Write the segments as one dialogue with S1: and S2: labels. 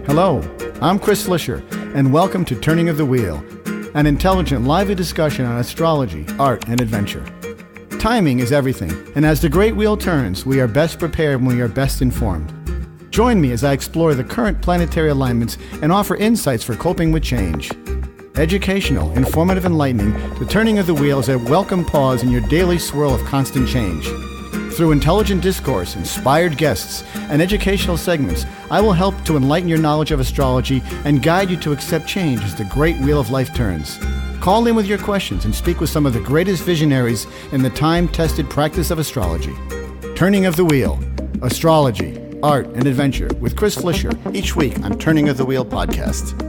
S1: Hello, I'm Chris Flisher, and welcome to Turning of the Wheel, an intelligent, lively discussion on astrology, art, and adventure. Timing is everything, and as the great wheel turns, we are best prepared when we are best informed. Join me as I explore the current planetary alignments and offer insights for coping with change. Educational, informative, enlightening, the Turning of the Wheel is a welcome pause in your daily swirl of constant change. Through intelligent discourse, inspired guests, and educational segments, I will help to enlighten your knowledge of astrology and guide you to accept change as the great wheel of life turns. Call in with your questions and speak with some of the greatest visionaries in the time-tested practice of astrology. Turning of the Wheel, Astrology, Art, and Adventure with Chris Flisher, each week on Turning of the Wheel podcast.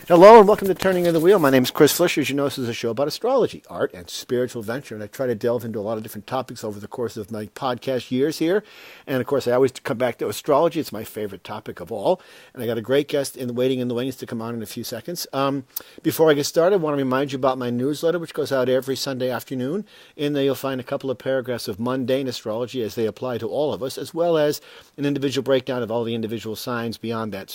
S1: Hello and welcome to Turning of the Wheel. My name is Chris Flisher. As you know, this is a show about astrology, art, and spiritual adventure. And I try to delve into a lot of different topics over the course of my podcast years here. And of course, I always come back to astrology. It's my favorite topic of all. And I got a great guest waiting in the wings to come on in a few seconds. Before I get started, I want to remind you about my newsletter, which goes out every Sunday afternoon. In there, you'll find a couple of paragraphs of mundane astrology as they apply to all of us, as well as an individual breakdown of all the individual signs beyond that.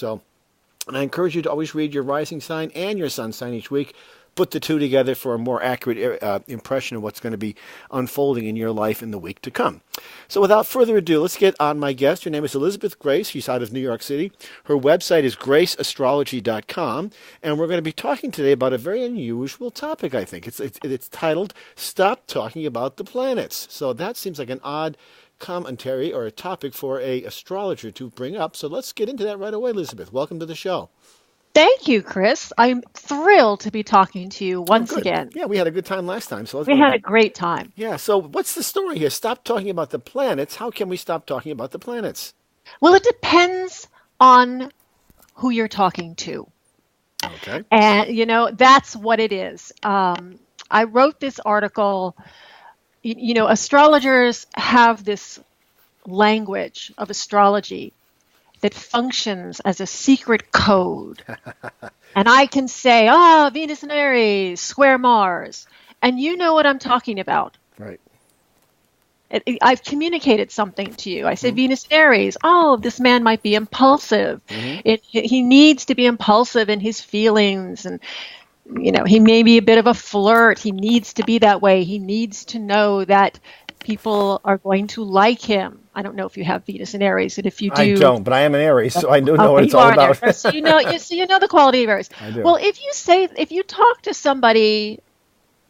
S1: And I encourage you to always read your rising sign and your sun sign each week. Put the two together for a more accurate impression of what's going to be unfolding in your life in the week to come. So without further ado, let's get on my guest. Her name is Elizabeth Grace. She's out of New York City. Her website is graceastrology.com. And we're going to be talking today about a very unusual topic, I think. It's titled, Stop Talking About the Planets. So that seems like an odd commentary or a topic for an astrologer to bring up. So let's get into that right away, Elizabeth. Welcome to the show.
S2: Thank you, Chris. I'm thrilled to be talking to you once again.
S1: Yeah, we had a good time last time. So
S2: we had a great time.
S1: Yeah, so what's the story here? Stop talking about the planets. How can we stop talking about the planets?
S2: Well, it depends on who you're talking to.
S1: Okay.
S2: And, that's what it is. I wrote this article. Astrologers have this language of astrology that functions as a secret code. And I can say, Venus and Aries, square Mars. And you know what I'm talking about.
S1: Right.
S2: I've communicated something to you. I say, Venus and Aries, this man might be impulsive. He needs to be impulsive in his feelings, and he may be a bit of a flirt. He needs to be that way. He needs to know that people are going to like him. I don't know if you have Venus and Aries, and if you do,
S1: I don't, but I am an Aries, so I do know what it's all about.
S2: So you know the quality of Aries.
S1: I do.
S2: Well, if you talk to somebody,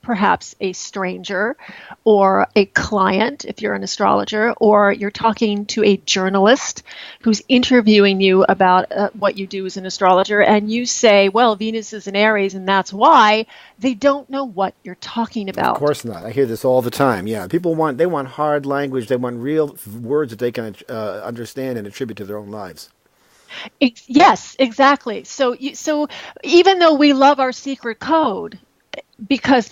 S2: perhaps a stranger or a client, if you're an astrologer, or you're talking to a journalist who's interviewing you about what you do as an astrologer, and you say, well, Venus is in Aries and that's why, they don't know what you're talking about.
S1: Of course not. I hear this all the time. Yeah, people want hard language. They want real words that they can understand and attribute to their own lives.
S2: Yes, exactly. So even though we love our secret code, because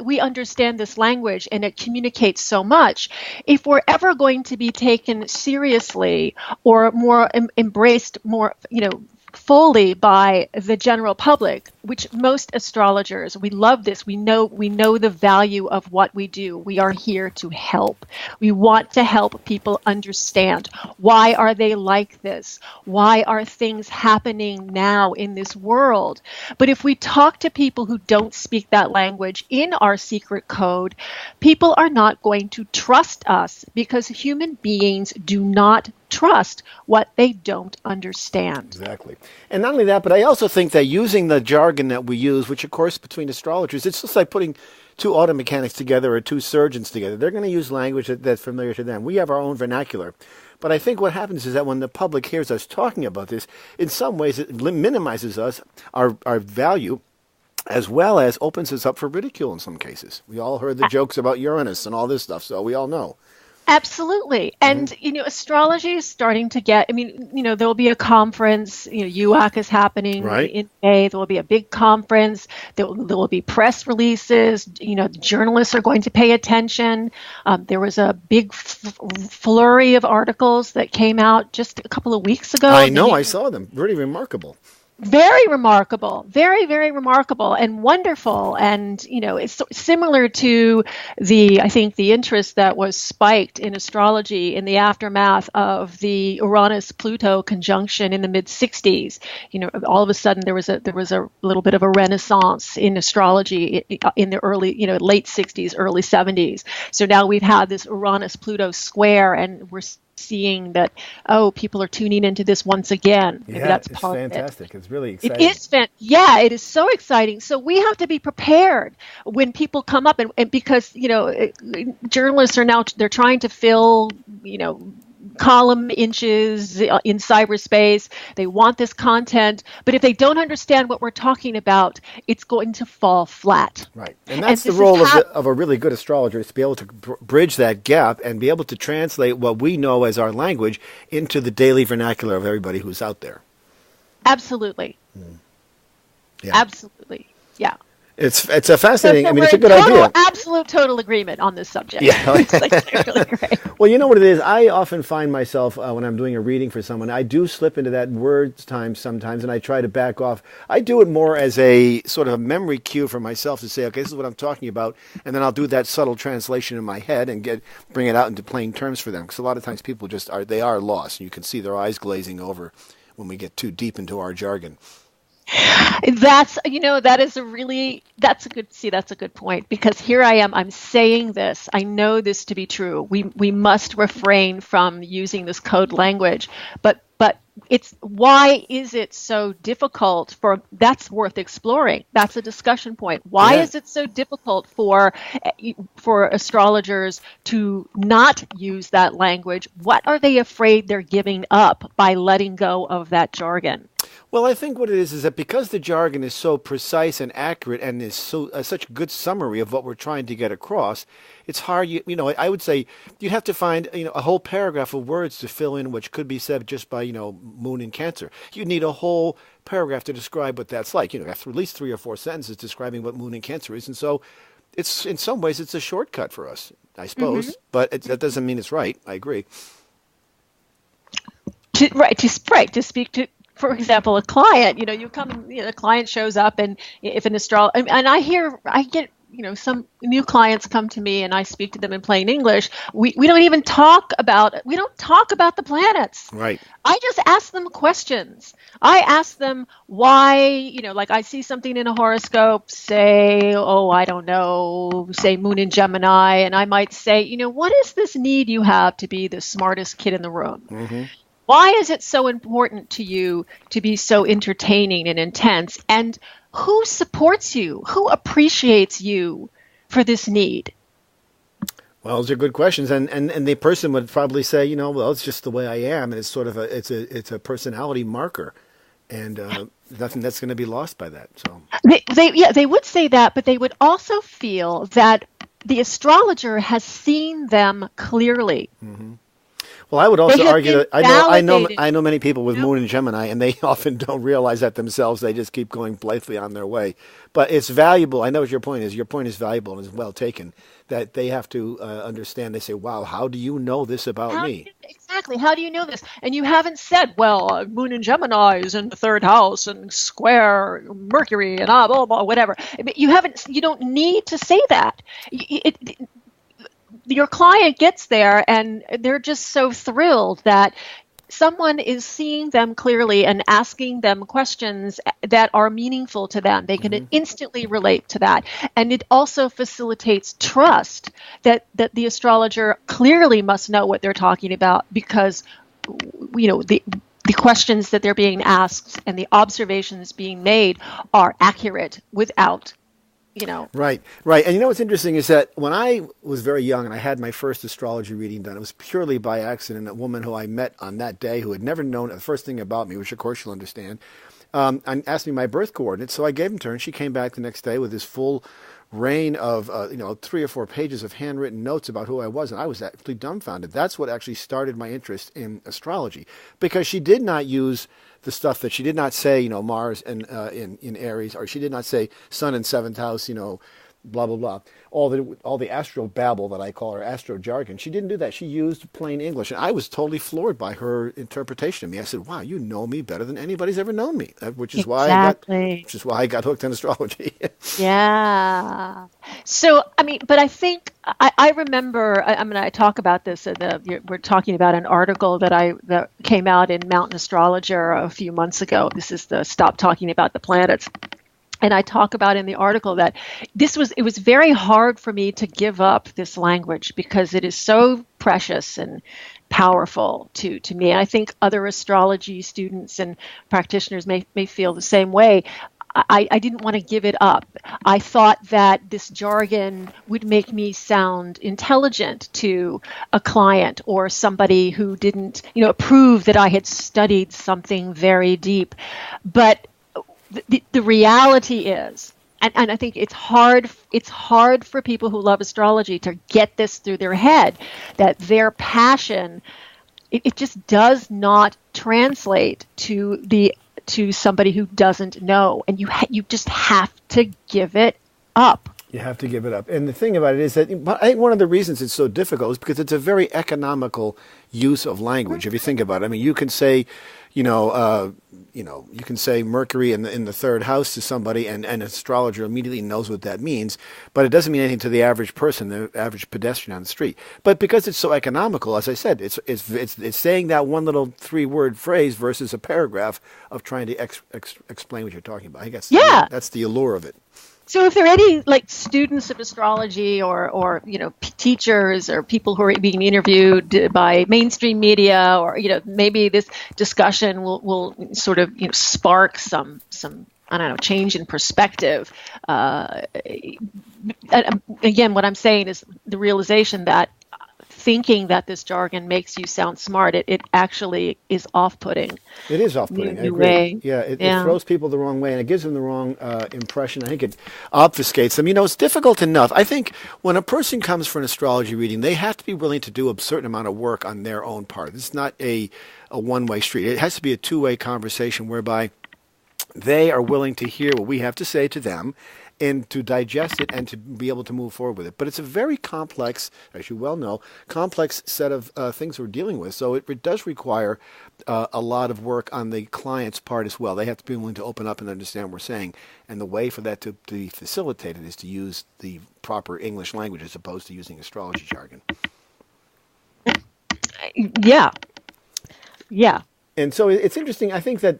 S2: we understand this language and it communicates so much, if we're ever going to be taken seriously or more embraced more, fully by the general public, which most astrologers, we love this. We know the value of what we do. We are here to help. We want to help people understand, why are they like this? Why are things happening now in this world? But if we talk to people who don't speak that language in our secret code, people are not going to trust us, because human beings do not trust what they don't understand.
S1: Exactly. And not only that, but I also think that using the jargon that we use, which of course between astrologers, it's just like putting two auto mechanics together or two surgeons together. They're going to use language that's familiar to them. We have our own vernacular. But I think what happens is that when the public hears us talking about this, in some ways it minimizes our value, as well as opens us up for ridicule in some cases. We all heard the jokes about Uranus and all this stuff, so we all know.
S2: Absolutely. And, astrology is starting to get, there will be a conference, UAC is happening in May. There will be a big conference. There will be press releases. Journalists are going to pay attention. There was a big flurry of articles that came out just a couple of weeks ago.
S1: I know. I saw them. Really remarkable.
S2: Very remarkable, very, very remarkable and wonderful. And, it's similar to I think the interest that was spiked in astrology in the aftermath of the Uranus-Pluto conjunction in the mid-60s. All of a sudden there was a little bit of a renaissance in astrology in the late 60s, early 70s. So now we've had this Uranus-Pluto square, and we're seeing that, people are tuning into this once again. Maybe that's
S1: it's
S2: part
S1: fantastic.
S2: of it.
S1: It's really exciting.
S2: It is so exciting. So we have to be prepared when people come up, and because journalists are now they're trying to fill column inches in cyberspace. They want this content, but if they don't understand what we're talking about, it's going to fall flat.
S1: Right. And that's the role of a really good astrologer, is to be able to bridge that gap and be able to translate what we know as our language into the daily vernacular of everybody who's out there.
S2: Absolutely.
S1: Yeah.
S2: Absolutely. Yeah.
S1: It's a fascinating.
S2: So
S1: it's a good idea.
S2: Absolute total agreement on this subject.
S1: Yeah.
S2: It's really great.
S1: Well, you know what it is? I often find myself, when I'm doing a reading for someone, I do slip into that words time sometimes, and I try to back off. I do it more as a sort of a memory cue for myself to say, okay, this is what I'm talking about, and then I'll do that subtle translation in my head and bring it out into plain terms for them. Because a lot of times people they are lost, and you can see their eyes glazing over when we get too deep into our jargon.
S2: That's a good point, because here I am, I'm saying this, I know this to be true. We must refrain from using this code language, but it's, why is it so difficult that's worth exploring. That's a discussion point. Why is it so difficult for astrologers to not use that language? What are they afraid they're giving up by letting go of that jargon?
S1: Well, I think what it is that because the jargon is so precise and accurate and is such a good summary of what we're trying to get across, it's hard. I would say you'd have to find a whole paragraph of words to fill in, which could be said just by Moon in Cancer. You need a whole paragraph to describe what that's like. After at least 3 or 4 sentences describing what Moon in Cancer is, and so it's in some ways it's a shortcut for us, I suppose. Mm-hmm. But that doesn't mean it's right. I agree.
S2: To speak to, for example, a client, you come, a client shows up, and if an astrologer, and I get, some new clients come to me and I speak to them in plain English. We don't talk about the planets.
S1: Right.
S2: I just ask them questions. I ask them why, like I see something in a horoscope, say, I don't know, say Moon in Gemini, and I might say, what is this need you have to be the smartest kid in the room? Mm-hmm. Why is it so important to you to be so entertaining and intense? And who supports you? Who appreciates you for this need?
S1: Well, those are good questions, and the person would probably say, it's just the way I am, and it's sort of it's a personality marker, and nothing that's going to be lost by that. So
S2: they would say that, but they would also feel that the astrologer has seen them clearly. Mm-hmm.
S1: Well, I would also argue that I know many people with Moon in Gemini, and they often don't realize that themselves. They just keep going blithely on their way. But it's valuable. I know what your point is. Your point is valuable and is well taken. That they have to understand. They say, "Wow, how do you know this about me?"
S2: Exactly. How do you know this? And you haven't said, "Well, Moon in Gemini is in the 3rd house and square Mercury and blah blah blah, whatever." But you haven't. You don't need to say that. Your client gets there and they're just so thrilled that someone is seeing them clearly and asking them questions that are meaningful to them. They can instantly relate to that. And it also facilitates trust that the astrologer clearly must know what they're talking about, because the questions that they're being asked and the observations being made are accurate without
S1: Right. And what's interesting is that when I was very young and I had my first astrology reading done, it was purely by accident. A woman who I met on that day who had never known the first thing about me, which of course you'll understand, and asked me my birth coordinates. So I gave them to her, and she came back the next day with this full rain of 3 or 4 pages of handwritten notes about who I was, and I was actually dumbfounded. That's what actually started my interest in astrology, because she did not use the stuff that she did not say, Mars and in Aries, or she did not say Sun in 7th house, blah blah blah, all the astro babble that I call her, astro jargon. She didn't do that. She used plain English, and I was totally floored by her interpretation of me. I said, "Wow, you know me better than anybody's ever known me," which is
S2: Exactly.
S1: why I got hooked on astrology.
S2: Yeah. So, I mean, but I think I remember. I talk about this. We're talking about an article that came out in Mountain Astrologer a few months ago. This is the Stop Talking About the Planets. And I talk about in the article that it was very hard for me to give up this language because it is so precious and powerful to me. And I think other astrology students and practitioners may feel the same way. I didn't want to give it up. I thought that this jargon would make me sound intelligent to a client or somebody who didn't, prove that I had studied something very deep. But the reality is, and I think it's hard for people who love astrology to get this through their head, that their passion, it just does not translate to somebody who doesn't know, and you just have to give it up.
S1: You have to give it up. And the thing about it is that I think one of the reasons it's so difficult is because it's a very economical use of language. If you think about it, I mean, you can say, you can say Mercury in the third house to somebody, and an astrologer immediately knows what that means, but it doesn't mean anything to the average person, the average pedestrian on the street. But because it's so economical, as I said, it's saying that one little 3-word phrase versus a paragraph of trying to explain what you're talking about. I guess that's the allure of it.
S2: So if there are any students of astrology or teachers or people who are being interviewed by mainstream media, or maybe this discussion will sort of spark some I don't know, change in perspective. Again, what I'm saying is the realization that thinking that this jargon makes you sound smart, it actually is off-putting.
S1: It is off-putting. I agree. Yeah, it throws people the wrong way, and it gives them the wrong impression. I think it obfuscates them. It's difficult enough. I think when a person comes for an astrology reading, they have to be willing to do a certain amount of work on their own part. It's not a one-way street. It has to be a two-way conversation whereby they are willing to hear what we have to say to them and to digest it and to be able to move forward with it. But it's a very complex, as you well know, complex set of things we're dealing with. So it does require a lot of work on the client's part as well. They have to be willing to open up and understand what we're saying. And the way for that to be facilitated is to use the proper English language as opposed to using astrology jargon.
S2: Yeah. Yeah.
S1: And so it's interesting. I think that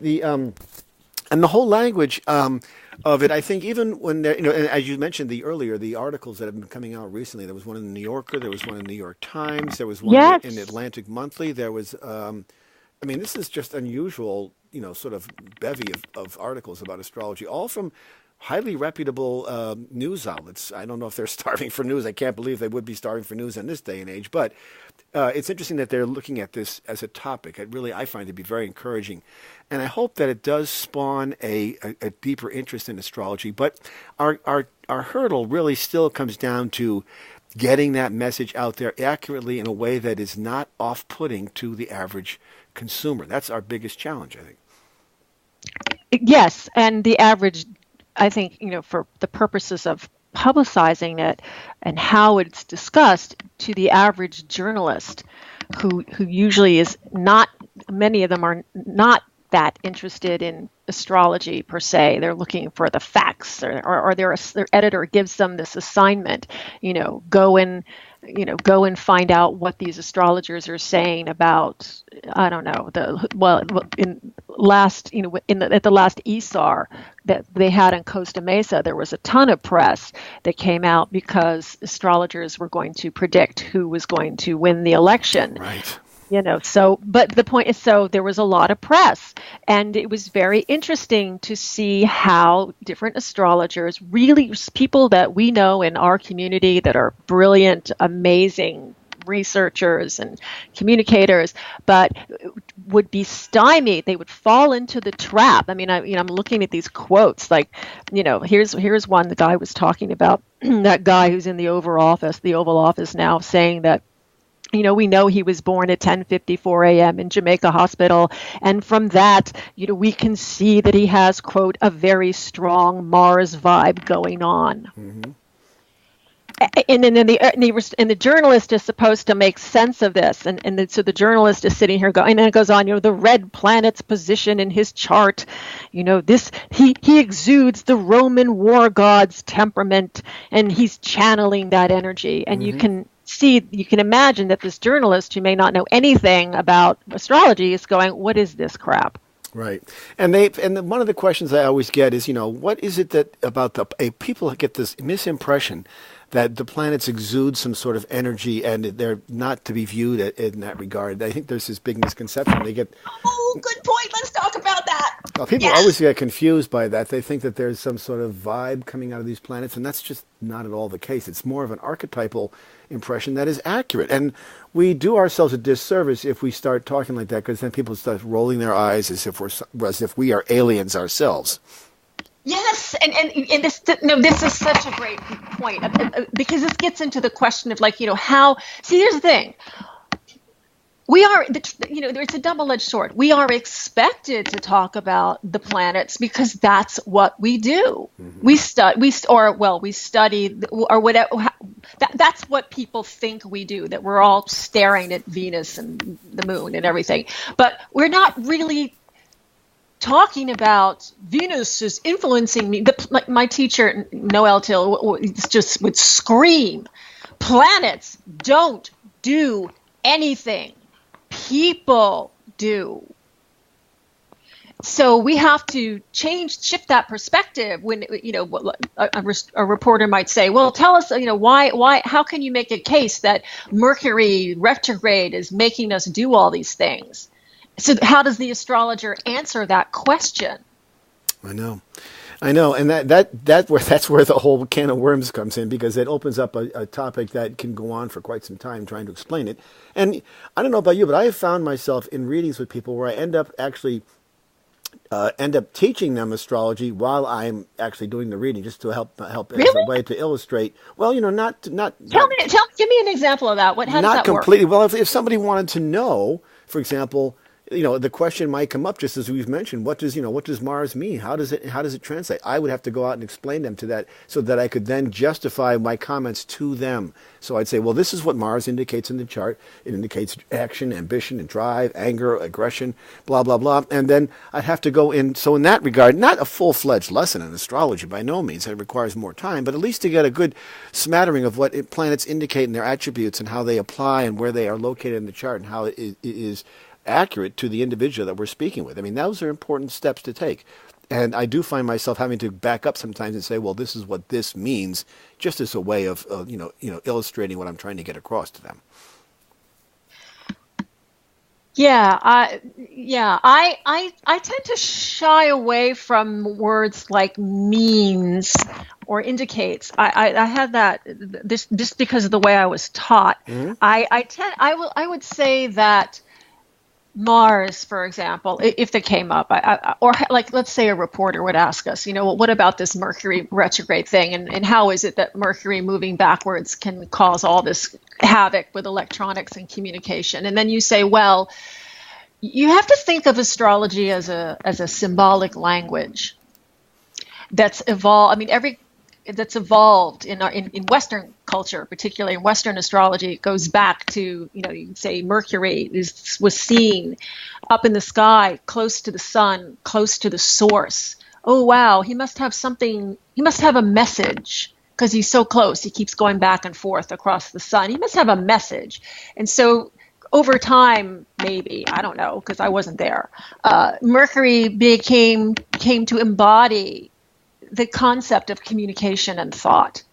S1: and the whole language of it, I think even when there, and as you mentioned earlier, the articles that have been coming out recently, there was one in the New Yorker, there was one in the New York Times, there was one in Atlantic Monthly, there was, this is just unusual, sort of bevy of articles about astrology, all from highly reputable news outlets. I don't know if they're starving for news. I can't believe they would be starving for news in this day and age, but it's interesting that they're looking at this as a topic. I find it to be very encouraging. And I hope that it does spawn a deeper interest in astrology. But our hurdle really still comes down to getting that message out there accurately in a way that is not off-putting to the average consumer. That's our biggest challenge, I think.
S2: Yes, and the average, I think, for the purposes of publicizing it and how it's discussed, to the average journalist who usually is not, many of them are not that interested in astrology per se. They're looking for the facts, or their editor gives them this assignment, go and find out what these astrologers are saying about, I don't know, at the last ESAR that they had in Costa Mesa, there was a ton of press that came out because astrologers were going to predict who was going to win the election.
S1: Right.
S2: But the point is, there was a lot of press, and it was very interesting to see how different astrologers, really people that we know in our community that are brilliant, amazing researchers and communicators, but would be stymied. They would fall into the trap. I'm looking at these quotes, here's one the guy was talking about, that guy who's in the Oval Office now, saying that, we know he was born at 10:54 a.m. in Jamaica Hospital. And from that, we can see that he has, quote, a very strong Mars vibe going on.
S1: Mm-hmm.
S2: and then the journalist is supposed to make sense of this, so the journalist is sitting here going, and then it goes on, the red planet's position in his chart, this he exudes the Roman war god's temperament, and he's channeling that energy, and you can imagine that this journalist who may not know anything about astrology is going, what is this crap?
S1: Right, and one of the questions I always get is, what is it that about people get this misimpression that the planets exude some sort of energy and they're not to be viewed in that regard. I think there's this big misconception. They get.
S3: Oh, good point. Let's talk about that.
S1: Well, people always get confused by that. They think that there's some sort of vibe coming out of these planets, and that's just not at all the case. It's more of an archetypal impression that is accurate. And we do ourselves a disservice if we start talking like that, because then people start rolling their eyes as if we are aliens ourselves.
S2: Yes, and this is such a great point, because this gets into the question of how. See, here's the thing. We are, it's a double-edged sword. We are expected to talk about the planets because that's what we do. Mm-hmm. We study, or whatever. That's what people think we do. That we're all staring at Venus and the moon and everything, but we're not really talking about Venus is influencing me. My teacher, Noel Till, just would scream, planets don't do anything. People do. So we have to shift that perspective when, a reporter might say, well, tell us, why, how can you make a case that Mercury retrograde is making us do all these things? So how does the astrologer answer that question?
S1: I know, and that's where the whole can of worms comes in, because it opens up a topic that can go on for quite some time trying to explain it. And I don't know about you, but I have found myself in readings with people where I end up teaching them astrology while I'm actually doing the reading, just to help
S2: Really?
S1: As a way to illustrate. Well, give
S2: me an example of that. How does that
S1: completely.
S2: work?
S1: Well, if somebody wanted to know, for example, the question might come up, just as we've mentioned, what does Mars mean? How does it translate? I would have to go out and explain them to that, so that I could then justify my comments to them. So I'd say, well, this is what Mars indicates in the chart. It indicates action, ambition, and drive, anger, aggression, blah, blah, blah. And then I'd have to go in. So in that regard, not a full-fledged lesson in astrology by no means. It requires more time, but at least to get a good smattering of what planets indicate and their attributes and how they apply and where they are located in the chart and how it is accurate to the individual that we're speaking with. I mean, those are important steps to take. And I do find myself having to back up sometimes and say, well, this is what this means, just as a way of illustrating what I'm trying to get across to them.
S2: I tend to shy away from words like means or indicates. I have that this just because of the way I was taught. Mm-hmm. I would say that Mars, for example, if they came up, or let's say a reporter would ask us, what about this Mercury retrograde thing, and how is it that Mercury moving backwards can cause all this havoc with electronics and communication? And then you say, well, you have to think of astrology as a symbolic language that's evolved. I mean, that's evolved in Western culture, particularly in Western astrology. It goes back to, you can say Mercury was seen up in the sky, close to the sun, close to the source. Oh, wow, he must have something, he must have a message because he's so close. He keeps going back and forth across the sun. He must have a message. And so over time, maybe, I don't know, because I wasn't there, Mercury came to embody the concept of communication and thought.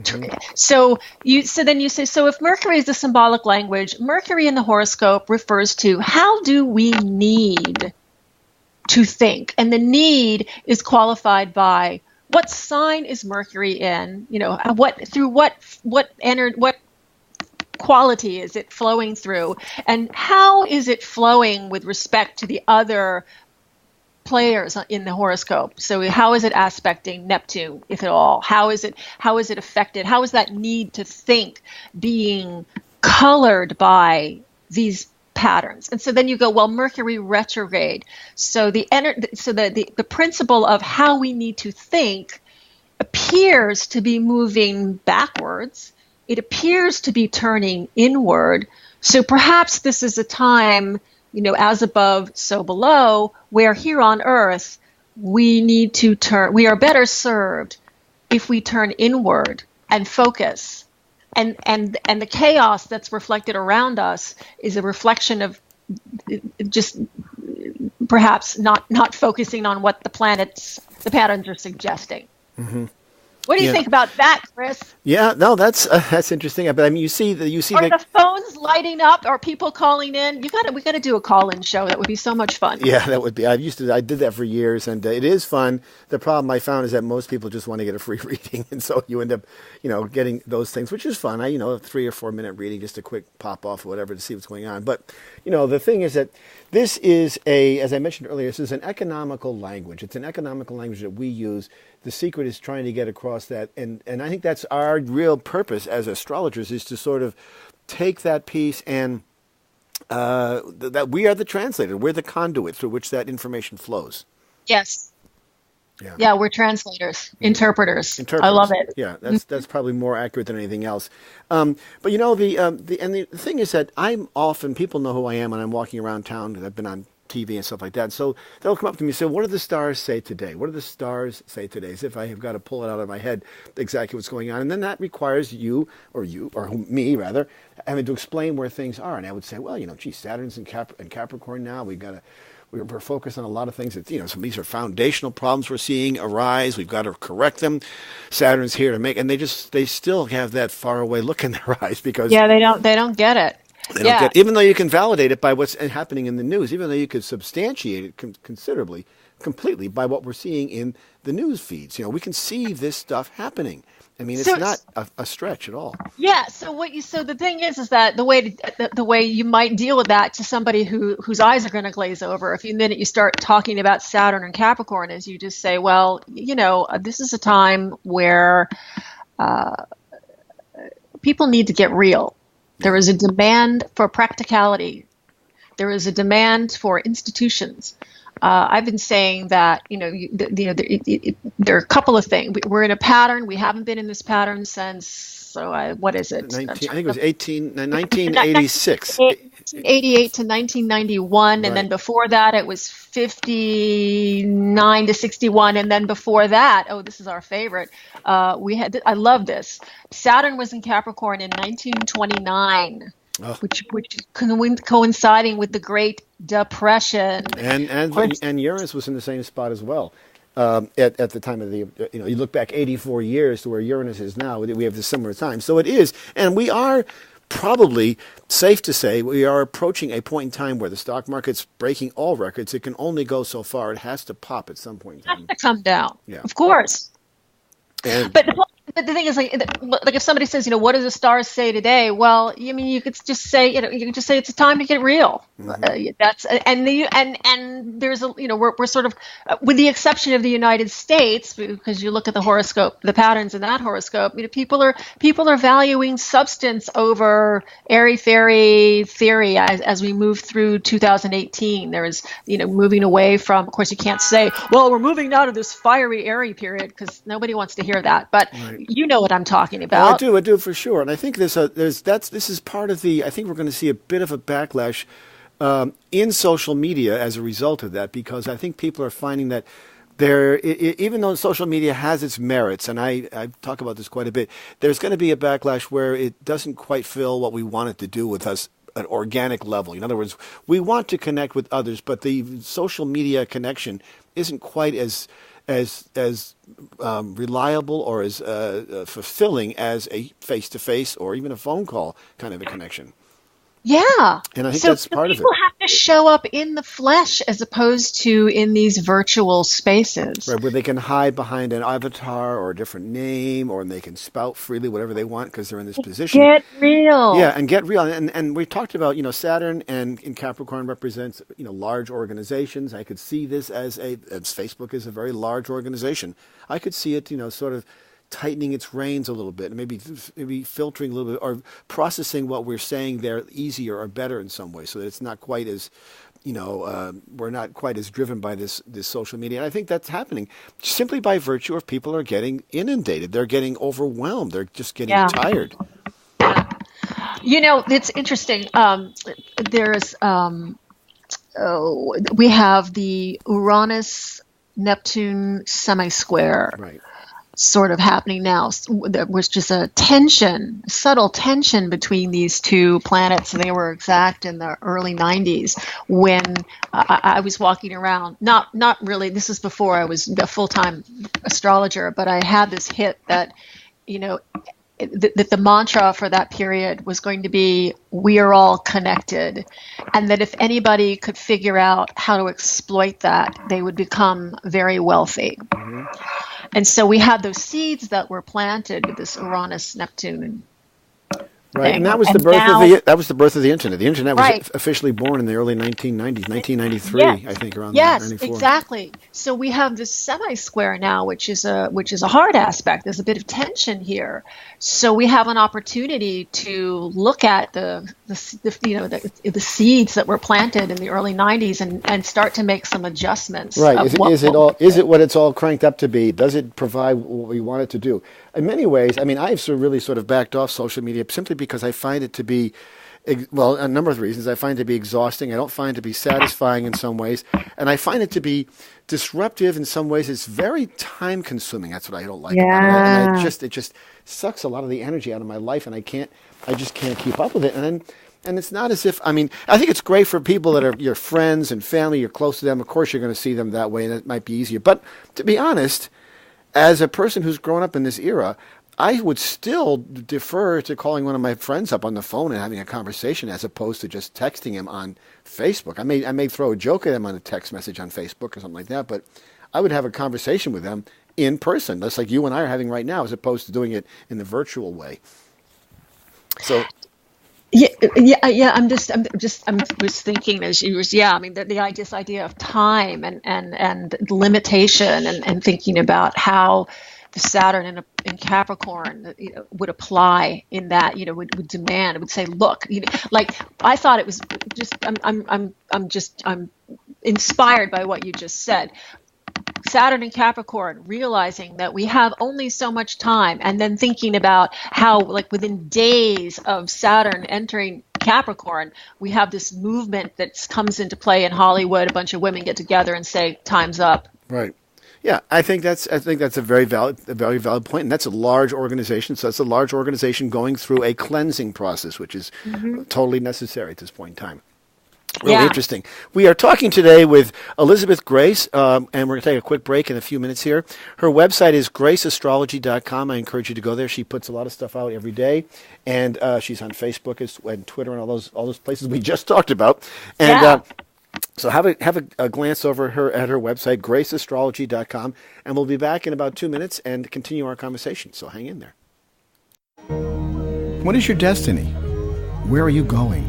S2: Mm-hmm. So then you say, so if Mercury is the symbolic language, Mercury in the horoscope refers to how do we need to think? And the need is qualified by what sign is Mercury in? What quality is it flowing through? And how is it flowing with respect to the other players in the horoscope? So how is it aspecting Neptune, if at all? How is it affected? How is that need to think being colored by these patterns? And so then you go, well, Mercury retrograde. So the principle of how we need to think appears to be moving backwards. It appears to be turning inward. So perhaps this is a time, as above, so below, where here on Earth, we are better served if we turn inward and focus. And the chaos that's reflected around us is a reflection of just perhaps not focusing on what the patterns are suggesting.
S1: Mm-hmm.
S2: What do you think about that, Chris?
S1: Yeah, no, that's interesting. But I mean, you see
S2: the phones lighting up, or people calling in. We got to do a call-in show. That would be so much fun.
S1: Yeah, that would be. I did that for years, and it is fun. The problem I found is that most people just want to get a free reading, and so you end up, getting those things, which is fun. A 3 or 4 minute reading, just a quick pop off or whatever to see what's going on. But the thing is that this is as I mentioned earlier, this is an economical language. It's an economical language that we use. The secret is trying to get across that, and I think that's our real purpose as astrologers, is to sort of take that piece and that we are the translator, we're the conduit through which that information flows.
S2: Yes. Yeah, we're translators, interpreters. I love it.
S1: Yeah, that's probably more accurate than anything else. But the thing is that people know who I am when I'm walking around town. I've been on TV and stuff like that. So they'll come up to me and say, what do the stars say today? What do the stars say today? As if I have got to pull it out of my head exactly what's going on. And then that requires me rather, having to explain where things are. And I would say, well, Saturn's in Capricorn now. We're focused on a lot of things that, some of these are foundational problems we're seeing arise. We've got to correct them. Saturn's here to make, and they still have that faraway look in their eyes because
S2: they don't get it.
S1: They don't get, even though you can validate it by what's happening in the news, even though you could substantiate it completely by what we're seeing in the news feeds. We can see this stuff happening. I mean, it's not a stretch at all.
S2: Yeah. So the thing is that the way you might deal with that to somebody whose eyes are going to glaze over, if the minute you start talking about Saturn and Capricorn, is you just say, well, this is a time where people need to get real. There is a demand for practicality. There is a demand for institutions. I've been saying that, there are a couple of things. We're in a pattern. We haven't been in this pattern since, what is it?
S1: I think it was 1986.
S2: 1988 to 1991. Right. And then before that, it was 59 to 61. And then before that, this is our favorite. I love this. Saturn was in Capricorn in 1929. Oh. Which coinciding with the Great Depression,
S1: and Uranus was in the same spot as well at the time of the you look back 84 years to where Uranus is now. We have the similar time, so it is, and we are probably safe to say we are approaching a point in time where the stock market's breaking all records. It can only go so far. It has to pop at some point in time.
S2: It has to come down, of course. But the thing is, like if somebody says, what do the stars say today? Well, you could just say, it's a time to get real. Mm-hmm. And there's we're sort of, with the exception of the United States, because you look at the horoscope, the patterns in that horoscope, people are valuing substance over airy-fairy theory as we move through 2018. There is, moving away from, of course, you can't say, well, we're moving out of this fiery, airy period, because nobody wants to hear that. But right. You know what I'm talking about.
S1: I do for sure. And I think this is part of I think we're going to see a bit of a backlash in social media as a result of that, because I think people are finding that even though social media has its merits, and I talk about this quite a bit, there's going to be a backlash where it doesn't quite fill what we want it to do with us at an organic level. In other words, we want to connect with others, but the social media connection isn't quite as reliable or as fulfilling as a face-to-face or even a phone call kind of a connection.
S2: Yeah.
S1: And I think that's part of it.
S2: People have to show up in the flesh as opposed to in these virtual spaces.
S1: Right, where they can hide behind an avatar or a different name, or they can spout freely whatever they want because they're in this position.
S2: Get real.
S1: Yeah, and get real. And we talked about, Saturn and in Capricorn represents, large organizations. I could see this as Facebook is a very large organization. I could see it, sort of tightening its reins a little bit, and maybe filtering a little bit, or processing what we're saying there easier or better in some way, so that it's not quite as we're not quite as driven by this social media. And I think that's happening simply by virtue of people are getting inundated. They're getting overwhelmed. They're just getting tired.
S2: It's interesting. We have the Uranus-Neptune semi-square.
S1: Right.
S2: Sort of happening now. There was just a subtle tension between these two planets. They were exact in the early 90s when I was walking around. Not really. This was before I was a full-time astrologer, but I had this hit that, that the mantra for that period was going to be, we are all connected. And that if anybody could figure out how to exploit that, they would become very wealthy. Mm-hmm. And so we had those seeds that were planted with this Uranus-Neptune.
S1: Right, and that was the birth of the internet. The internet was officially born in the early 1990s, 1993, I think, around there.
S2: Yes, exactly. So we have this semi-square now, which is a hard aspect. There's a bit of tension here. So we have an opportunity to look at the seeds that were planted in the early 90s and start to make some adjustments.
S1: Right. Is it what it's all cranked up to be? Does it provide what we want it to do? In many ways, I mean, I've really sort of backed off social media simply because I find it to be, well, a number of reasons. I find it to be exhausting. I don't find it to be satisfying in some ways. And I find it to be disruptive in some ways. It's very time-consuming. That's what I don't like about it. And it just sucks a lot of the energy out of my life, and I just can't keep up with it. And it's not as if, I think it's great for people that are your friends and family, you're close to them. Of course, you're going to see them that way, and it might be easier. But to be honest, as a person who's grown up in this era, I would still defer to calling one of my friends up on the phone and having a conversation as opposed to just texting him on Facebook. I may throw a joke at him on a text message on Facebook or something like that, but I would have a conversation with them in person, just like you and I are having right now, as opposed to doing it in the virtual way. So.
S2: Yeah. I'm just thinking as you was. Yeah. I mean, this idea of time and limitation and thinking about how the Saturn in Capricorn, would apply in that, would demand. It would say, look, like I thought it was just. I'm inspired by what you just said. Saturn and Capricorn, realizing that we have only so much time, and then thinking about how, like, within days of Saturn entering Capricorn, we have this movement that comes into play in Hollywood. A bunch of women get together and say, "Time's up."
S1: Right. Yeah, I think that's a very valid point, and that's a large organization. So it's a large organization going through a cleansing process, which is totally necessary at this point in time. Really interesting. We are talking today with Elizabeth Grace, and we're going to take a quick break in a few minutes here. Her website is graceastrology.com. I encourage you to go there. She puts a lot of stuff out every day, and she's on Facebook and Twitter and all those places we just talked about. And so have a glance over at her website, graceastrology.com, and we'll be back in about 2 minutes and continue our conversation. So hang in there. What is your destiny? Where are you going?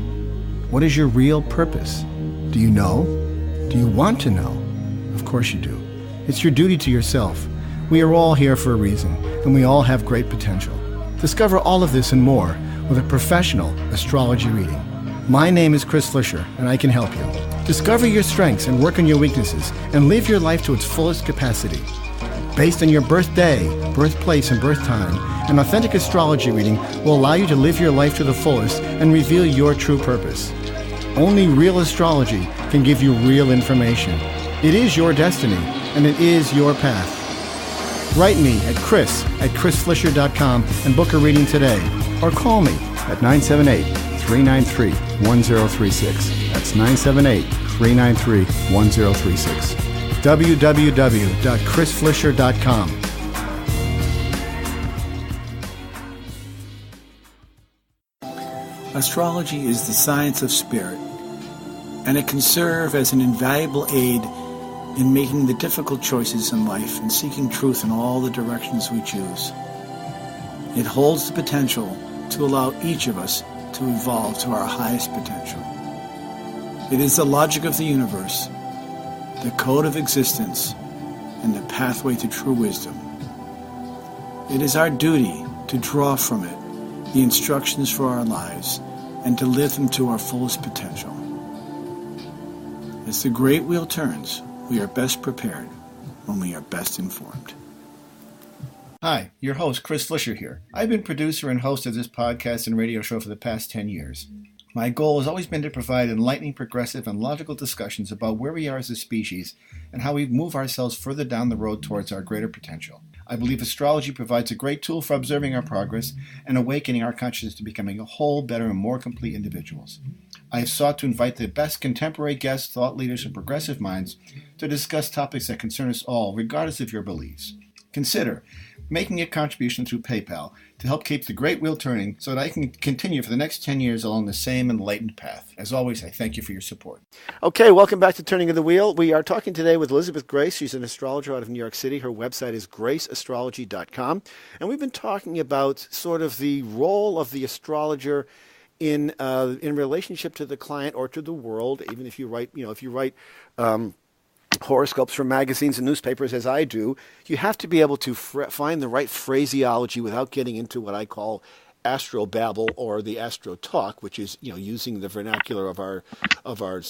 S1: What is your real purpose? Do you know? Do you want to know? Of course you do. It's your duty to yourself. We are all here for a reason, and we all have great potential. Discover all of this and more with a professional astrology reading. My name is Chris Flisher, and I can help you. Discover your strengths and work on your weaknesses, and live your life to its fullest capacity. Based on your birthday, birthplace, and birth time, an authentic astrology reading will allow you to live your life to the fullest and reveal your true purpose. Only real astrology can give you real information. It is your destiny, and it is your path. Write me at chris@chrisflisher.com and book a reading today, or call me at 978-393-1036. That's 978-393-1036. www.chrisflisher.com.
S4: Astrology is the science of spirit, and it can serve as an invaluable aid in making the difficult choices in life and seeking truth in all the directions we choose. It holds the potential to allow each of us to evolve to our highest potential. It is the logic of the universe, the code of existence, and the pathway to true wisdom. It is our duty to draw from it the instructions for our lives and to live them to our fullest potential. As the great wheel turns, we are best prepared when we are best informed.
S1: Hi, your host, Chris Flisher here. I've been producer and host of this podcast and radio show for the past 10 years. My goal has always been to provide enlightening, progressive, and logical discussions about where we are as a species and how we move ourselves further down the road towards our greater potential. I believe astrology provides a great tool for observing our progress and awakening our consciousness to becoming a whole, better, and more complete individuals. I have sought to invite the best contemporary guests, thought leaders, and progressive minds to discuss topics that concern us all, regardless of your beliefs. Consider making a contribution through PayPal to help keep the great wheel turning so that I can continue for the next 10 years along the same enlightened path. As always, I thank you for your support. Okay, welcome back to Turning of the Wheel. We are talking today with Elizabeth Grace. She's an astrologer out of New York City. Her website is graceastrology.com. And we've been talking about sort of the role of the astrologer in relationship to the client or to the world. Even if you write, horoscopes for magazines and newspapers, as I do, you have to be able to find the right phraseology without getting into what I call astrobabble or the astro talk, which is using the vernacular of our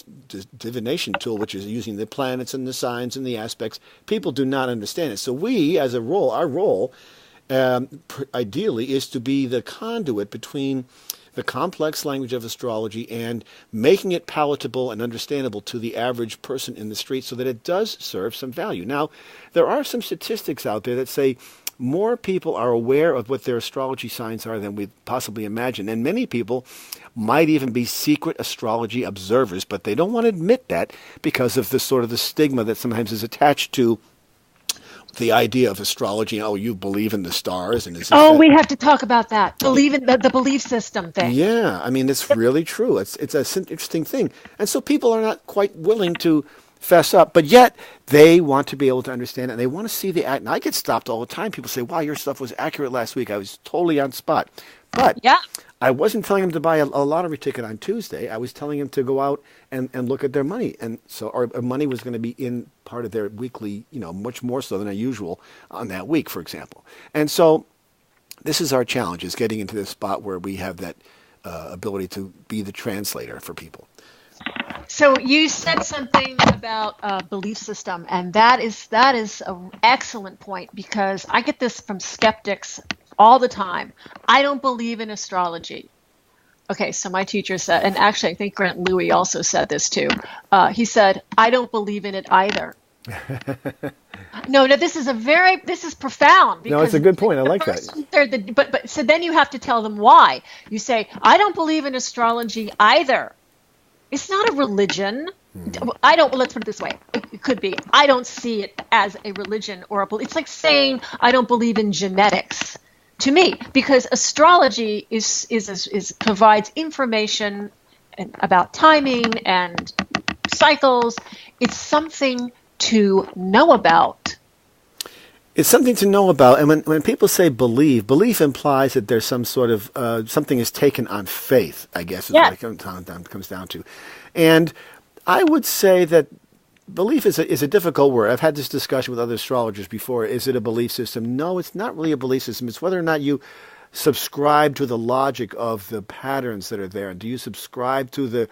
S1: divination tool, which is using the planets and the signs and the aspects. People do not understand it. So we, as a role, our role, ideally, is to be the conduit between the complex language of astrology and making it palatable and understandable to the average person in the street so that it does serve some value. Now, there are some statistics out there that say more people are aware of what their astrology signs are than we possibly imagine. And many people might even be secret astrology observers, but they don't want to admit that because of the sort of the stigma that sometimes is attached to the idea of astrology. Oh, you believe in the stars, and
S2: we have to talk about that. Believe in the belief system thing.
S1: Yeah, I mean, it's really true. It's an interesting thing, and so people are not quite willing to fess up, but yet they want to be able to understand it, and they want to see the act. And I get stopped all the time. People say, "Wow, your stuff was accurate last week. I was totally on spot." But
S2: yeah.
S1: I wasn't telling them to buy a lottery ticket on Tuesday. I was telling them to go out and look at their money. And so our money was going to be in part of their weekly, much more so than usual on that week, for example. And so this is our challenge, is getting into this spot where we have that ability to be the translator for people.
S2: So you said something about belief system, and that is an excellent point, because I get this from skeptics all the time. I don't believe in astrology. Okay, so my teacher said, and actually I think Grant Louie also said this too. He said, I don't believe in it either. No, this is profound.
S1: No, it's a good point. I like that.
S2: But so then you have to tell them why. You say, I don't believe in astrology either. It's not a religion. Let's put it this way. It could be. I don't see it as a religion or a belief. It's like saying I don't believe in genetics to me, because astrology provides information about timing and cycles. It's something to know about.
S1: It's something to know about. And when people say belief implies that there's some sort of something is taken on faith, I guess, is what it comes down to. And I would say that belief is a difficult word. I've had this discussion with other astrologers before. Is it a belief system? No, it's not really a belief system. It's whether or not you subscribe to the logic of the patterns that are there. Do you subscribe to the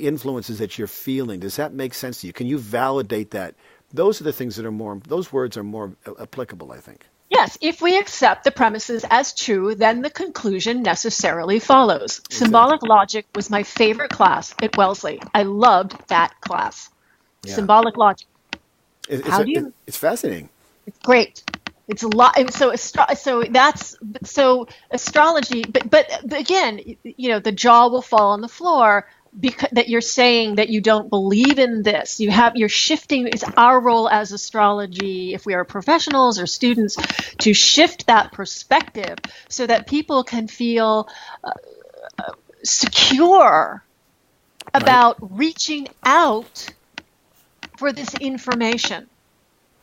S1: influences that you're feeling? Does that make sense to you? Can you validate that? Those are the things that those words are more applicable, I think.
S2: Yes, if we accept the premises as true, then the conclusion necessarily follows. Exactly. Symbolic logic was my favorite class at Wellesley. I loved that class. Yeah. Symbolic logic.
S1: It's fascinating.
S2: It's great. It's a lot. So astrology, but again, the jaw will fall on the floor because that you're saying that you don't believe in this. You're shifting. It's our role as astrology, if we are professionals or students, to shift that perspective so that people can feel secure about reaching out for this information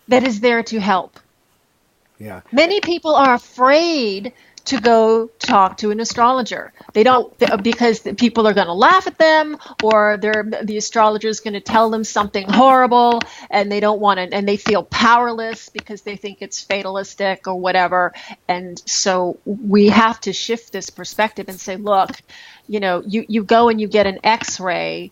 S2: that is there to help.
S1: Yeah.
S2: Many people are afraid to go talk to an astrologer. They don't, because people are going to laugh at them, or the astrologer is going to tell them something horrible, and they don't want to, and they feel powerless because they think it's fatalistic or whatever. And so we have to shift this perspective and say, look, you go and you get an X-ray,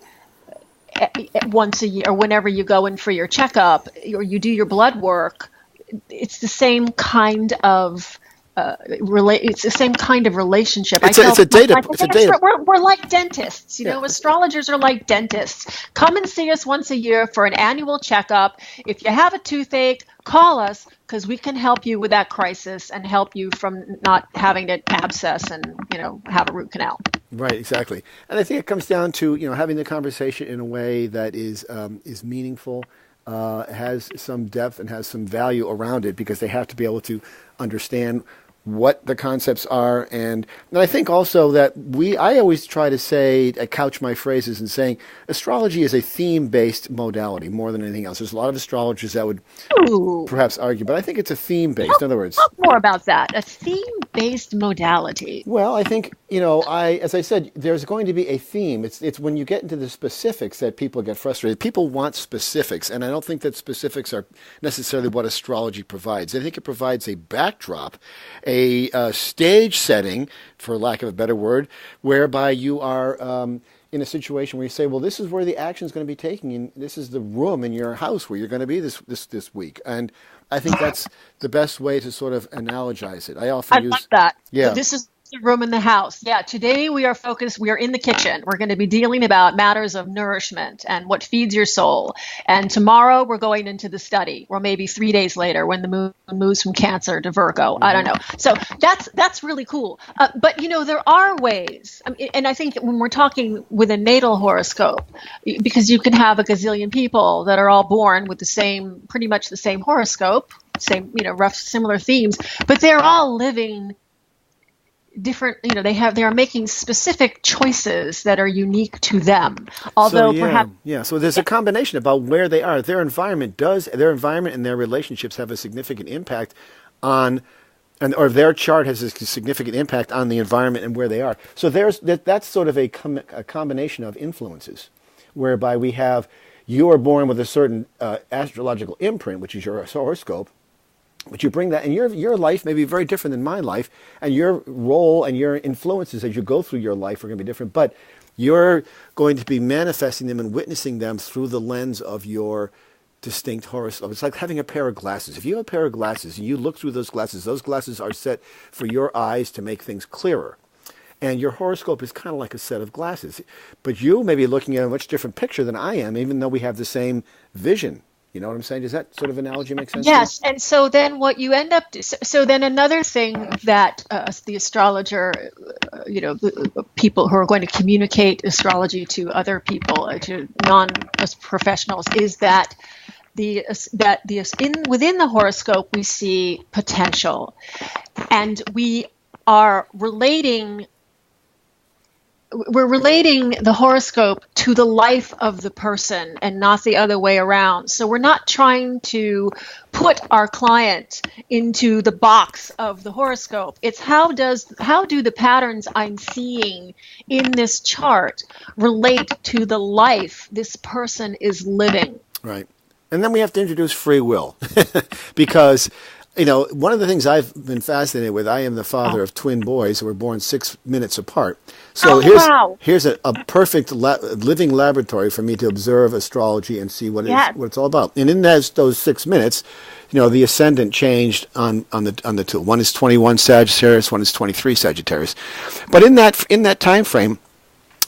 S2: once a year, or whenever you go in for your checkup or you do your blood work, it's the same kind of it's the same kind of relationship.
S1: It's a data.
S2: We're like dentists, Astrologers are like dentists. Come and see us once a year for an annual checkup. If you have a toothache, call us, because we can help you with that crisis and help you from not having to abscess and have a root canal.
S1: Right, exactly. And I think it comes down to having the conversation in a way that is meaningful, has some depth, and has some value around it, because they have to be able to understand what the concepts are. And I think also that I always try to say, I couch my phrases in saying astrology is a theme-based modality more than anything else. There's a lot of astrologers that would perhaps argue, but I think it's a theme-based. In other words,
S2: talk more about that. A theme-based modality.
S1: Well, I think, as I said, there's going to be a theme. It's when you get into the specifics that people get frustrated. People want specifics, and I don't think that specifics are necessarily what astrology provides. I think it provides a backdrop, a stage setting, for lack of a better word, whereby you are in a situation where you say, well, this is where the action is going to be taking, and this is the room in your house where you're going to be this week. And I think that's the best way to sort of analogize it. I
S2: love that.
S1: Yeah.
S2: So this is the room in the house. Yeah. Today we are in the kitchen. We're going to be dealing about matters of nourishment and what feeds your soul. And tomorrow we're going into the study, or maybe 3 days later when the moon moves from Cancer to Virgo. I don't know. So that's really cool. But there are ways. And I think when we're talking with a natal horoscope, because you can have a gazillion people that are all born with pretty much the same horoscope, same, rough, similar themes, but they're all living different, they are making specific choices that are unique to them. Although
S1: so there's a combination about where they are. Their environment and their relationships have a significant impact on, or their chart has a significant impact on the environment and where they are. So that's sort of a combination of influences, whereby we have, you are born with a certain astrological imprint, which is your horoscope. But you bring that, and your life may be very different than my life, and your role and your influences as you go through your life are going to be different, but you're going to be manifesting them and witnessing them through the lens of your distinct horoscope. It's like having a pair of glasses. If you have a pair of glasses and you look through those glasses are set for your eyes to make things clearer. And your horoscope is kind of like a set of glasses. But you may be looking at a much different picture than I am, even though we have the same vision. You know what I'm saying? Does that sort of analogy make sense?
S2: Yes. And so then what you end up, so then another thing that the astrologer, people who are going to communicate astrology to other people, to non-professionals, is that within the horoscope we see potential, and we're relating the horoscope to the life of the person and not the other way around. So we're not trying to put our client into the box of the horoscope. It's how do the patterns I'm seeing in this chart relate to the life this person is living?
S1: Right. And then we have to introduce free will because one of the things I've been fascinated with, I am the father of twin boys who were born 6 minutes apart. So here's a perfect living laboratory for me to observe astrology and see what it's all about. And in those 6 minutes, the ascendant changed on the two. One is 21 Sagittarius, one is 23 Sagittarius. But in that time frame,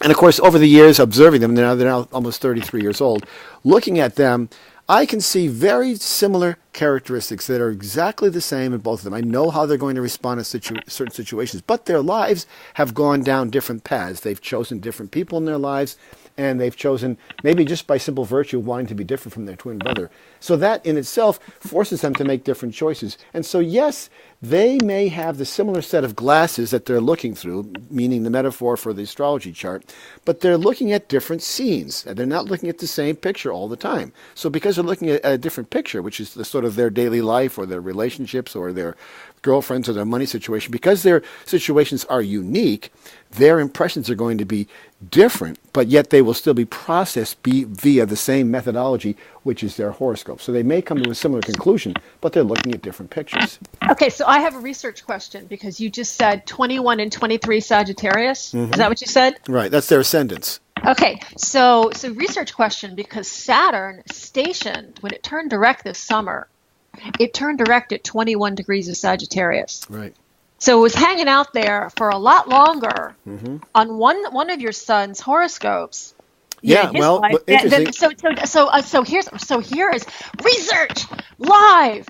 S1: and of course over the years observing them, they're now almost 33 years old, looking at them, I can see very similar characteristics that are exactly the same in both of them. I know how they're going to respond to certain situations, but their lives have gone down different paths. They've chosen different people in their lives, and they've chosen, maybe just by simple virtue, wanting to be different from their twin brother. So that in itself forces them to make different choices. And so, yes, they may have the similar set of glasses that they're looking through, meaning the metaphor for the astrology chart, but they're looking at different scenes. They're not looking at the same picture all the time. So because they're looking at a different picture, which is the sort of their daily life or their relationships or their girlfriends or their money situation, because their situations are unique, their impressions are going to be different, but yet they will still be processed via the same methodology, which is their horoscope. So they may come to a similar conclusion, but they're looking at different pictures.
S2: Okay, so I have a research question, because you just said 21 and 23 Sagittarius. Mm-hmm. Is that what you said?
S1: Right, that's their ascendants.
S2: Okay, so research question, because Saturn stationed, when it turned direct this summer, it turned direct at 21 degrees of Sagittarius.
S1: Right.
S2: So it was hanging out there for a lot longer on one of your son's horoscopes.
S1: Yeah, well, interesting.
S2: So here is research live.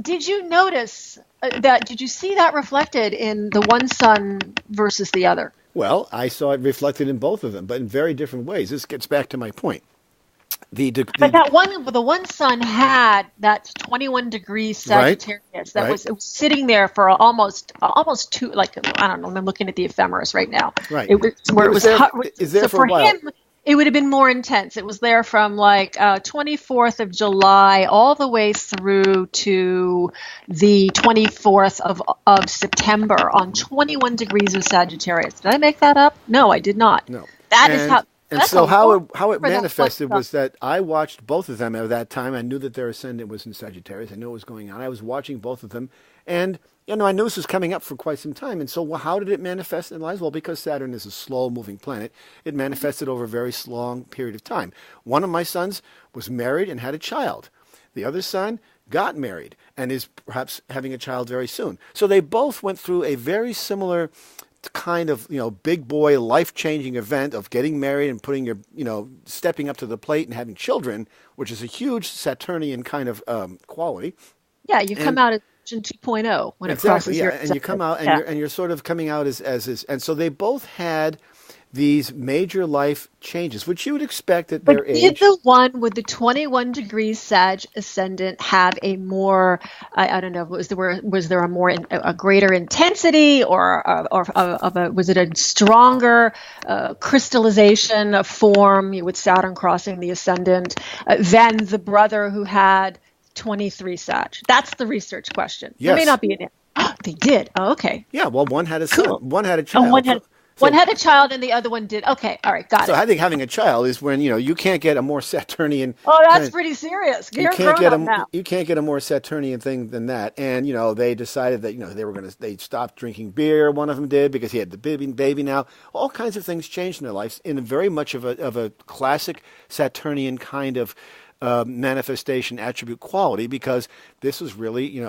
S2: Did you notice that? Did you see that reflected in the one sun versus the other?
S1: Well, I saw it reflected in both of them, but in very different ways. This gets back to my point.
S2: But the one sun had that 21 degrees Sagittarius that was sitting there for almost two, like, I don't know, I'm looking at the ephemeris right now.
S1: Right.
S2: It was
S1: there for a while.
S2: him, it would have been more intense. It was there from like 24th of July all the way through to the 24th of September on 21 degrees of Sagittarius. Did I make that up? No, I did not.
S1: No.
S2: And
S1: so how it manifested was that I watched both of them at that time. I knew that their ascendant was in Sagittarius. I knew what was going on. I was watching both of them. And, I knew this was coming up for quite some time. And so how did it manifest in lives? Well, because Saturn is a slow-moving planet, it manifested over a very long period of time. One of my sons was married and had a child. The other son got married and is perhaps having a child very soon. So they both went through a very similar kind of, big boy life-changing event of getting married and putting your, stepping up to the plate and having children, which is a huge Saturnian kind of quality.
S2: Yeah, you come out as 2.0 when it crosses your
S1: and you come out and you're sort of coming out as and so they both had these major life changes, which you would expect at their age.
S2: Did the one with the 21 degrees Sag ascendant have a more, I don't know, was there a greater intensity or was it a stronger crystallization of form with Saturn crossing the ascendant than the brother who had 23 Sag? That's the research question.
S1: Yes.
S2: There may not be an answer. They did. Oh, okay.
S1: Yeah, well, one had a son, one had a child.
S2: One had a child and the other one did. Okay, all right, got it.
S1: So I think having a child is when, you can't get a more Saturnian.
S2: Oh, that's pretty serious.
S1: You can't get a more Saturnian thing than that. And, they decided that, they stopped drinking beer. One of them did because he had the baby now. All kinds of things changed in their lives in very much of a classic Saturnian kind of manifestation attribute quality, because this was really,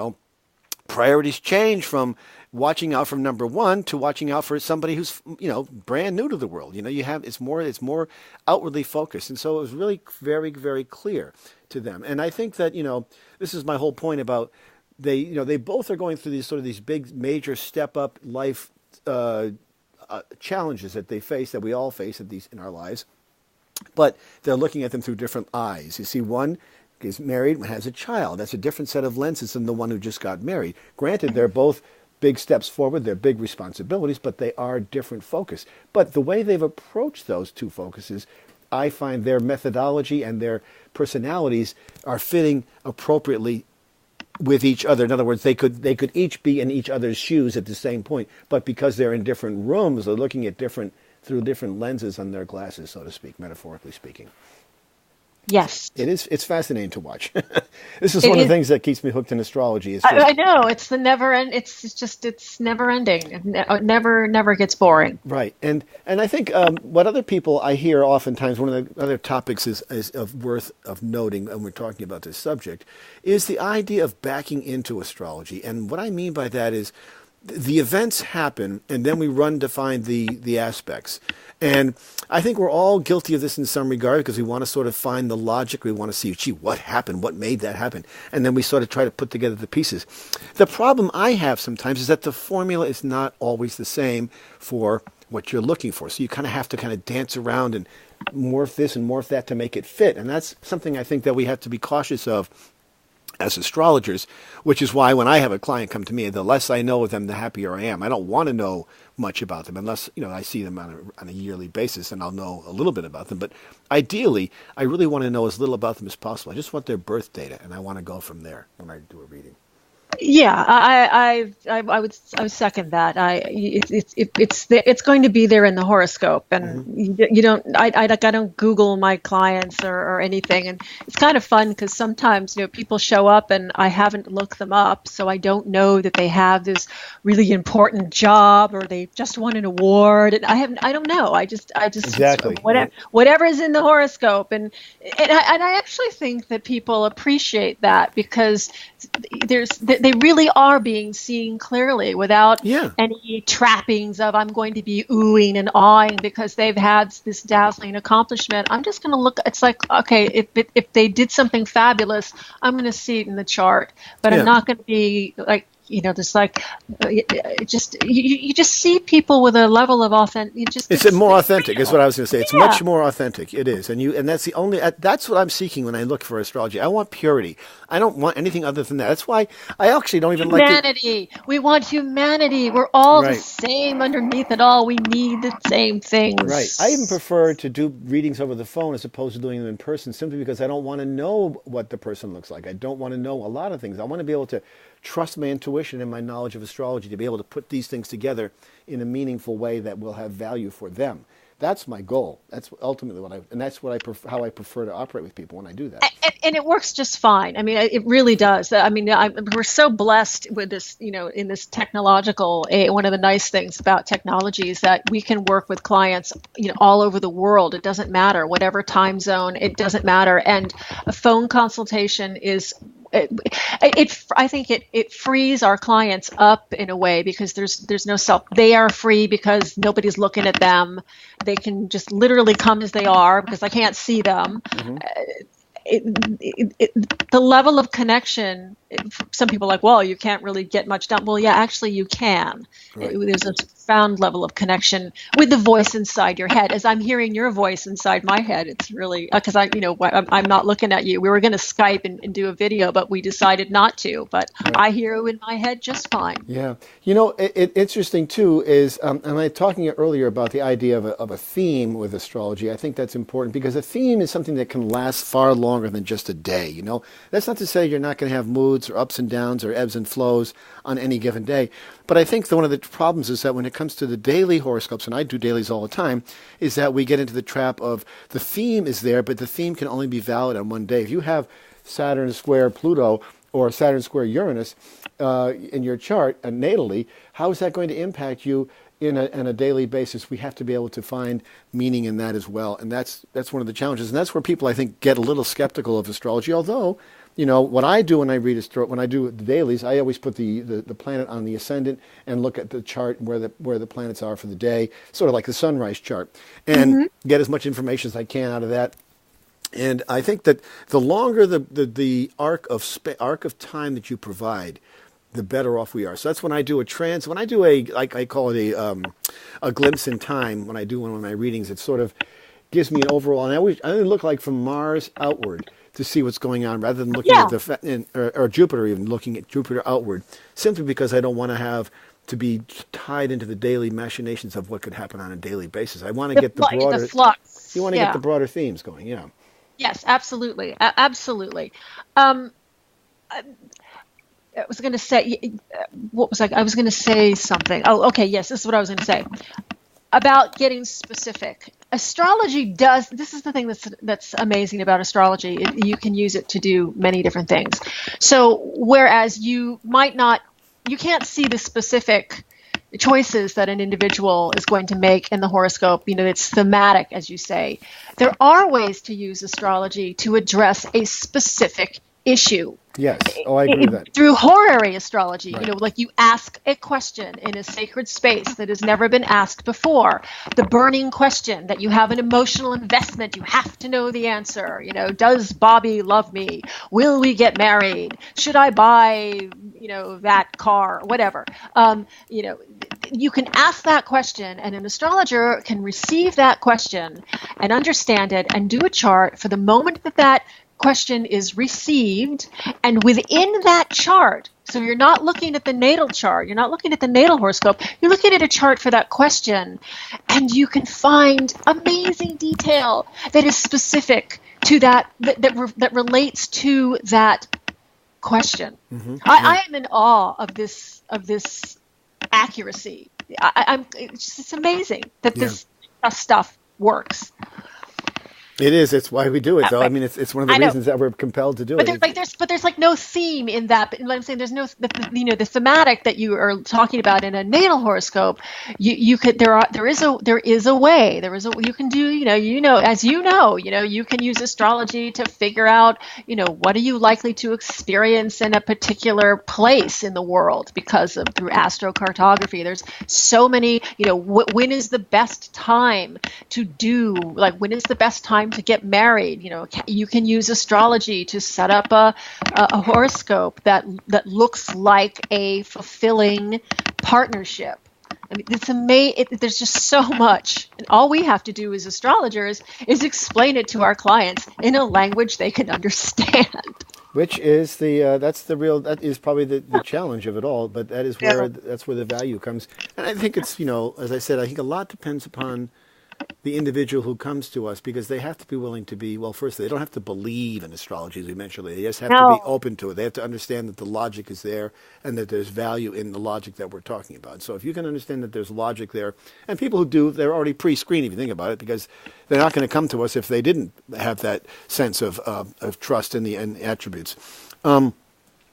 S1: priorities change from watching out for number one to watching out for somebody who's, brand new to the world. It's more outwardly focused. And so it was really very, very clear to them. And I think that, this is my whole point about they both are going through these big major step up life challenges that they face, that we all face in our lives. But they're looking at them through different eyes. You see, one is married and has a child. That's a different set of lenses than the one who just got married. Granted, they're both big steps forward. They're big responsibilities, but they are different focus. But the way they've approached those two focuses, I find their methodology and their personalities are fitting appropriately with each other. In other words, they could each be in each other's shoes at the same point, but because they're in different rooms, they're looking at through different lenses on their glasses, so to speak, metaphorically speaking.
S2: Yes.
S1: It's fascinating to watch. This is one of the things that keeps me hooked in astrology.
S2: I know, it's never ending. It never gets boring.
S1: Right. And I think what other people I hear oftentimes, one of the other topics is worth of noting when we're talking about this subject, is the idea of backing into astrology. And what I mean by that is the events happen, and then we run to find the aspects. And I think we're all guilty of this in some regard, because we want to sort of find the logic. We want to see, what happened? What made that happen? And then we sort of try to put together the pieces. The problem I have sometimes is that the formula is not always the same for what you're looking for. So you kind of have to dance around and morph this and morph that to make it fit. And that's something I think that we have to be cautious of as astrologers, which is why when I have a client come to me, the less I know of them, the happier I am. I don't want to know much about them unless, I see them on a yearly basis, and I'll know a little bit about them. But ideally, I really want to know as little about them as possible. I just want their birth data, and I want to go from there when I do a reading.
S2: Yeah, I would second that. It's going to be there in the horoscope, and you don't. I don't Google my clients or anything, and it's kind of fun because sometimes people show up and I haven't looked them up, so I don't know that they have this really important job or they just won an award, and I don't know. I just
S1: Exactly.
S2: Whatever is in the horoscope, and I actually think that people appreciate that because they really are being seen clearly without any trappings of I'm going to be oohing and awing because they've had this dazzling accomplishment. I'm just going to look. It's like, okay, if they did something fabulous, I'm going to see it in the chart, but I'm not going to be like, just like, you just see people with a level of authentic.
S1: It's more authentic, is what I was going to say. It's much more authentic. It is, and that's the only. That's what I'm seeking when I look for astrology. I want purity. I don't want anything other than that. That's why I actually don't even like
S2: humanity. We want humanity. We're all the same underneath it all. We need the same things.
S1: Right. I even prefer to do readings over the phone as opposed to doing them in person, simply because I don't want to know what the person looks like. I don't want to know a lot of things. I want to be able to trust my intuition and my knowledge of astrology to be able to put these things together in a meaningful way that will have value for them. That's my goal. That's ultimately how I prefer to operate with people when I do that.
S2: And it works just fine. I mean, it really does. I mean, we're so blessed with this, in this technological. One of the nice things about technology is that we can work with clients, all over the world. It doesn't matter, whatever time zone. It doesn't matter. And a phone consultation is. I think it frees our clients up in a way because there's no self. They are free because nobody's looking at them. They can just literally come as they are because I can't see them. The level of connection, some people are like, well, you can't really get much done. Well, yeah, actually you can. There's a profound level of connection with the voice inside your head. As I'm hearing your voice inside my head, it's really, because I'm not looking at you. We were going to Skype and do a video, but we decided not to. But I hear you in my head just fine.
S1: Yeah. Interesting too is, and I was talking earlier about the idea of a theme with astrology. I think that's important because a theme is something that can last far longer than just a day. That's not to say you're not going to have moods or ups and downs or ebbs and flows on any given day. But I think that one of the problems is that when it comes to the daily horoscopes, and I do dailies all the time, is that we get into the trap of the theme is there, but the theme can only be valid on one day. If you have Saturn square Pluto or Saturn square Uranus in your chart natally, how is that going to impact you on a daily basis? We have to be able to find meaning in that as well. And that's one of the challenges. And that's where people, I think, get a little skeptical of astrology, although what I do when I when I do the dailies, I always put the planet on the ascendant and look at the chart where the planets are for the day, sort of like the sunrise chart, and get as much information as I can out of that. And I think that the longer the arc of time that you provide, the better off we are. So that's when I do when I do I call it a glimpse in time. When I do one of my readings, it sort of gives me an overall. And I only look like from Mars outward to see what's going on, rather than looking at or Jupiter, even looking at Jupiter outward, simply because I don't want to have to be tied into the daily machinations of what could happen on a daily basis. I want to get the broader
S2: the flux.
S1: You want to get the broader themes going,
S2: Yes, absolutely, absolutely. I was going to say, what was I was going to say something. Oh, okay, yes, this is what I was going to say about getting specific. Astrology does, this is the thing that's amazing about astrology. You can use it to do many different things. So whereas you can't see the specific choices that an individual is going to make in the horoscope, it's thematic, as you say. There are ways to use astrology to address a specific issue.
S1: Yes. Oh, I agree with that.
S2: Through horary astrology, like you ask a question in a sacred space that has never been asked before. The burning question that you have an emotional investment. You have to know the answer. Does Bobby love me? Will we get married? Should I buy, that car? Whatever. You can ask that question, and an astrologer can receive that question and understand it and do a chart for the moment that question is received, and within that chart, so you're not looking at the natal chart, you're not looking at the natal horoscope, you're looking at a chart for that question, and you can find amazing detail that is specific to that relates to that question.
S1: Mm-hmm.
S2: I am in awe of this accuracy. It's amazing that this stuff works.
S1: It is. It's why we do it, though.
S2: Right.
S1: I mean, it's one of the reasons that we're compelled to do
S2: But
S1: it.
S2: there's like no theme in that. But what I'm saying, there's no the thematic that you are talking about in a natal horoscope. You could there is a way. You can do you can use astrology to figure out what are you likely to experience in a particular place in the world through astrocartography. There's so many. When is the best time to do when is the best time to get married? You can use astrology to set up a horoscope that looks like a fulfilling partnership. I mean, it's amazing. There's just so much, and all we have to do as astrologers is explain it to our clients in a language they can understand.
S1: Which is that is probably the challenge of it all. But that's where the value comes. And I think it's as I said, I think a lot depends upon the individual who comes to us, because they have to be willing to be, first, they don't have to believe in astrology, as we mentioned. They just have to be open to it. They have to understand that the logic is there and that there's value in the logic that we're talking about. So if you can understand that there's logic there, and people who do, they're already pre-screened, if you think about it, because they're not going to come to us if they didn't have that sense of trust in the attributes.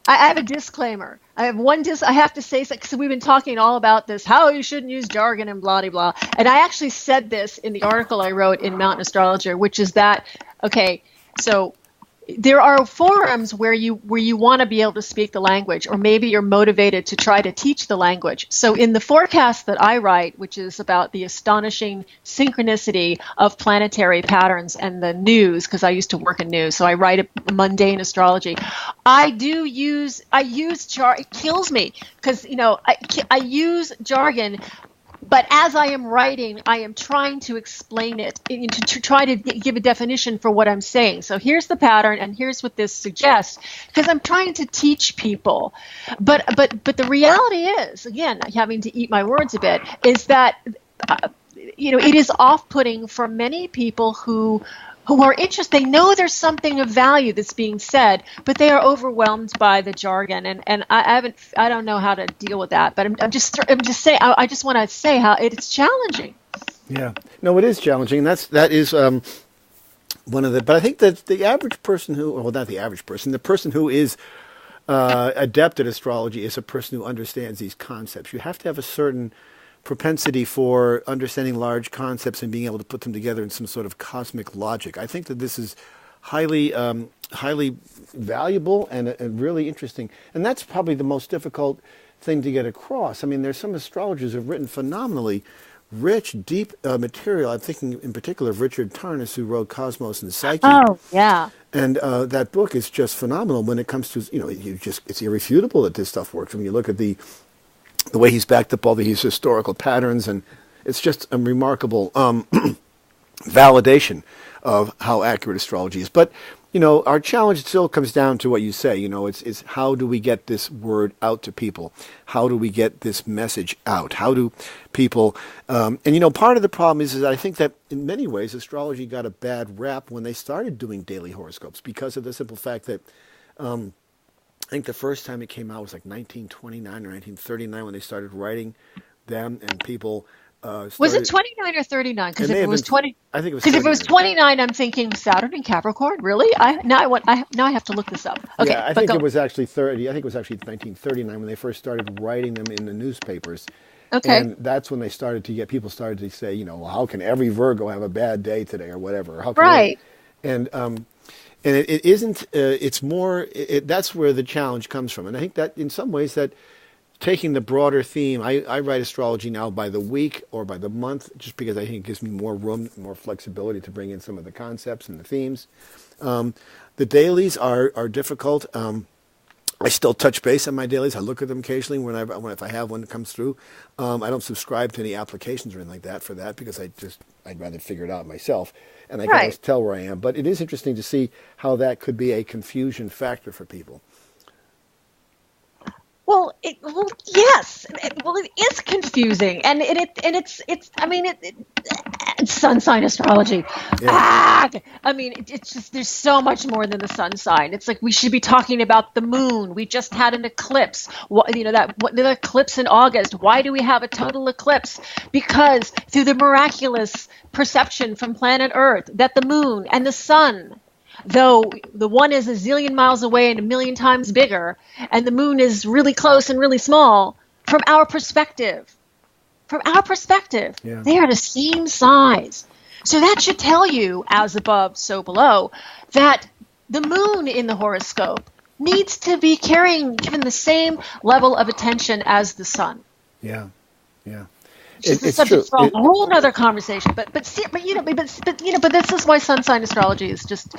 S2: I have a disclaimer. I have to say, because we've been talking all about this, how you shouldn't use jargon and blah, blah, blah. And I actually said this in the article I wrote in Mountain Astrologer, which is that, okay, so there are forums where you want to be able to speak the language, or maybe you're motivated to try to teach the language. So in the forecast that I write, which is about the astonishing synchronicity of planetary patterns and the news, because I used to work in news, so I write a mundane astrology. I use jargon. It kills me because I use jargon. But as I am writing, I am trying to explain it, to try to give a definition for what I'm saying. So here's the pattern, and here's what this suggests, because I'm trying to teach people. But the reality is, again, having to eat my words a bit, is that it is off-putting for many people who are interested. They know there's something of value that's being said, but they are overwhelmed by the jargon, and I don't know how to deal with that. But I'm just saying. I just want to say how it's challenging.
S1: Yeah, no, it is challenging. That is one of the. But I think that the average person not the average person, the person who is adept at astrology is a person who understands these concepts. You have to have a certain propensity for understanding large concepts and being able to put them together in some sort of cosmic logic. I think that this is highly valuable and really interesting. And that's probably the most difficult thing to get across. I mean, there's some astrologers who have written phenomenally rich, deep material. I'm thinking in particular of Richard Tarnas, who wrote Cosmos and Psyche.
S2: Oh, yeah.
S1: And that book is just phenomenal when it comes to, it's irrefutable that this stuff works. When you look at the way he's backed up all these historical patterns, and it's just a remarkable validation of how accurate astrology is. But, our challenge still comes down to what you say, it's how do we get this word out to people? How do we get this message out? How do people, part of the problem is I think that in many ways astrology got a bad rap when they started doing daily horoscopes, because of the simple fact that, I think the first time it came out was like 1929 or 1939 when they started writing them, and people
S2: was it 29 or 39? Because if it was 20,
S1: I think it was.
S2: Because if it was 29, I'm thinking Saturn and Capricorn. Really? Now I have to look this up. Okay,
S1: yeah, I think it was actually 30. I think it was actually 1939 when they first started writing them in the newspapers.
S2: Okay.
S1: And that's when they started to get people started to say, well, how can every Virgo have a bad day today or whatever? How can
S2: right.
S1: And it isn't. It's more. That's where the challenge comes from. And I think that in some ways that taking the broader theme, I write astrology now by the week or by the month, just because I think it gives me more room, more flexibility to bring in some of the concepts and the themes. The dailies are difficult. I still touch base on my dailies. I look at them occasionally if I have one that comes through. I don't subscribe to any applications or anything like that for that, because I'd rather figure it out myself, and I can always tell where I am. But it is interesting to see how that could be a confusion factor for people.
S2: Well, yes. It is confusing, and it's. I mean, sun sign astrology.
S1: Yeah.
S2: I mean, it's just, there's so much more than the sun sign. It's like we should be talking about the moon. We just had an eclipse. The eclipse in August. Why do we have a total eclipse? Because through the miraculous perception from planet Earth that the moon and the sun, though the one is a zillion miles away and a million times bigger, and the moon is really close and really small, from our perspective,
S1: Yeah.
S2: they are the same size. So that should tell you, as above, so below, that the moon in the horoscope needs to be given the same level of attention as the sun.
S1: Yeah. Yeah.
S2: It's
S1: It's
S2: subject
S1: true.
S2: for a whole other conversation. But this is why sun sign astrology is just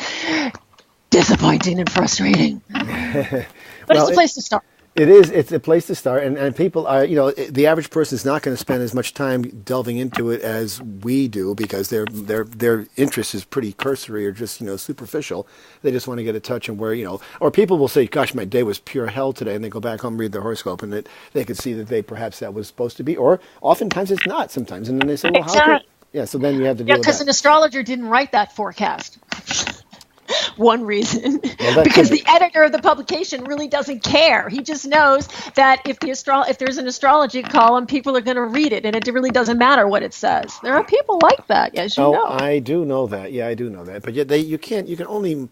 S2: disappointing and frustrating. But it's a place to start.
S1: It is. It's a place to start, and people are. The average person is not going to spend as much time delving into it as we do because their interest is pretty cursory or just superficial. They just want to get a touch on where or people will say, "Gosh, my day was pure hell today," and they go back home and read their horoscope, and they could see that perhaps that was supposed to be, or oftentimes it's not. Sometimes, and then they say, "Well, how could?" Yeah, so then you have to deal with
S2: because
S1: that.
S2: an astrologer didn't write that forecast. One reason,
S1: Well,
S2: because the editor of the publication really doesn't care. He just knows that if there's an astrology column, people are going to read it, and it really doesn't matter what it says. There are people like that, as you know.
S1: I do know that. Yeah, I do know that. But yet you can't. You can only.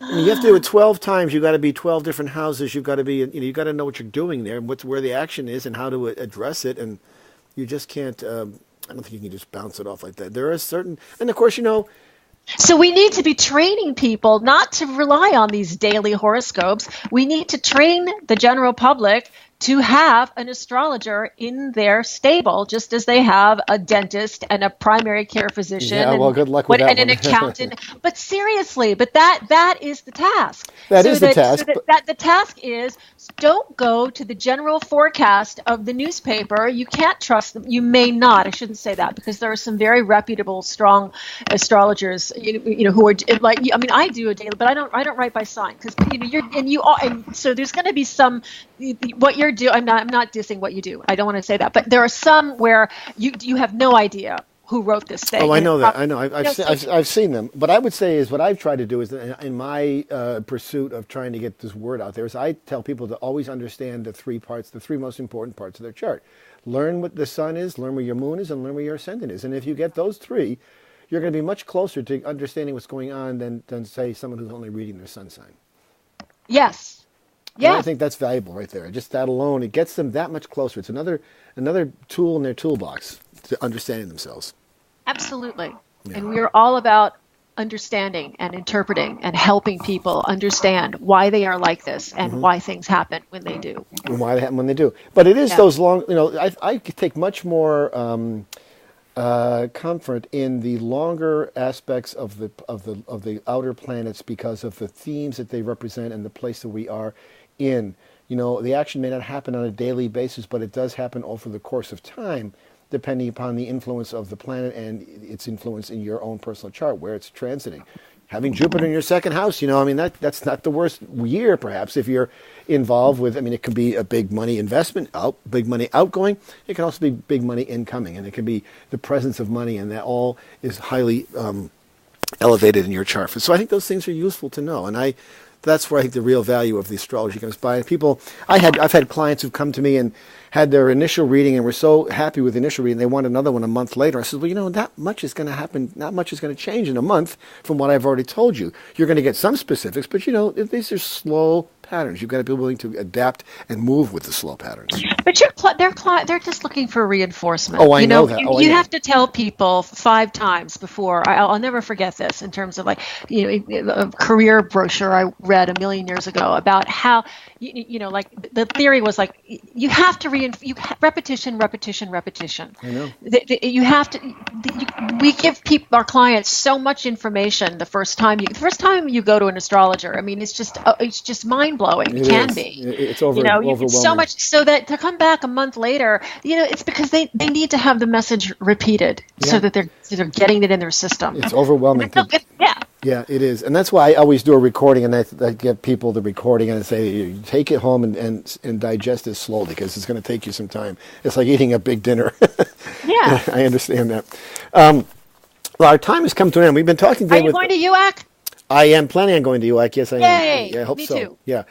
S1: You have to do it 12 times. You got to be 12 different houses. You've got to be. You got to know what you're doing there and where the action is and how to address it. And you just can't. I don't think you can just bounce it off like that. There are certain, and of course,
S2: So we need to be training people not to rely on these daily horoscopes. We need to train the general public to have an astrologer in their stable, just as they have a dentist and a primary care physician.
S1: Yeah, well, good luck with that
S2: and an
S1: one.
S2: accountant. But seriously, that is the task.
S1: That is the task,
S2: The task is, don't go to the general forecast of the newspaper. You can't trust them. You may not. I shouldn't say that, because there are some very reputable, strong astrologers. Who are like. I mean, I do a daily, but I don't write by sign, because so there's going to be some. What you're doing, I'm not dissing what you do. I don't want to say that, but there are some where you have no idea who wrote this thing.
S1: Oh, I know that. I know. I've seen them. But I would say is what I've tried to do is in my pursuit of trying to get this word out there is I tell people to always understand the three most important parts of their chart. Learn what the sun is, learn where your moon is, and learn where your ascendant is. And if you get those three, you're going to be much closer to understanding what's going on than say someone who's only reading their sun sign.
S2: Yes.
S1: Yeah, I think that's valuable right there. Just that alone, it gets them that much closer. It's another tool in their toolbox to understanding themselves.
S2: Absolutely.
S1: Yeah.
S2: And we're all about understanding and interpreting and helping people understand why they are like this and why things happen when they do.
S1: And why they happen when they do. But it is those long. I take much more comfort in the longer aspects of the outer planets because of the themes that they represent and the place that we are in. The action may not happen on a daily basis, but it does happen over the course of time, depending upon the influence of the planet and its influence in your own personal chart, where it's transiting. Having Jupiter in your second house, that's not the worst year, perhaps, if you're involved with, it could be a big money investment, big money outgoing. It can also be big money incoming, and it can be the presence of money, and that all is highly elevated in your chart. So I think those things are useful to know, and that's where I think the real value of the astrology comes by. And I've had clients who've come to me and had their initial reading and were so happy with the initial reading, they want another one a month later. I said, well, not much is going to happen. Not much is going to change in a month from what I've already told you. You're going to get some specifics, but these are slow patterns. You've got to be willing to adapt and move with the slow patterns.
S2: But they're just looking for reinforcement.
S1: Oh, I know that.
S2: You have to tell people 5 times before. I'll never forget this in terms of a career brochure I read a million years ago about how the theory was you have to repetition.
S1: I know.
S2: You have to. We give our clients so much information the first time you go to an astrologer. It's just mind blowing. It can be.
S1: It's overwhelming.
S2: It's so much so that to come back a month later, it's because they need to have the message repeated so that they're getting it in their system.
S1: It's overwhelming. Yeah, it is. And that's why I always do a recording, and I give people the recording and I say, take it home and digest it slowly, because it's going to take you some time. It's like eating a big dinner.
S2: Yeah.
S1: I understand that. Well, our time has come to an end. We've been talking today
S2: Are you going to UAC?
S1: I am planning on going to UAC. Yes, I am.
S2: Yay!
S1: Yeah, I hope
S2: Me
S1: so.
S2: too.
S1: Yeah.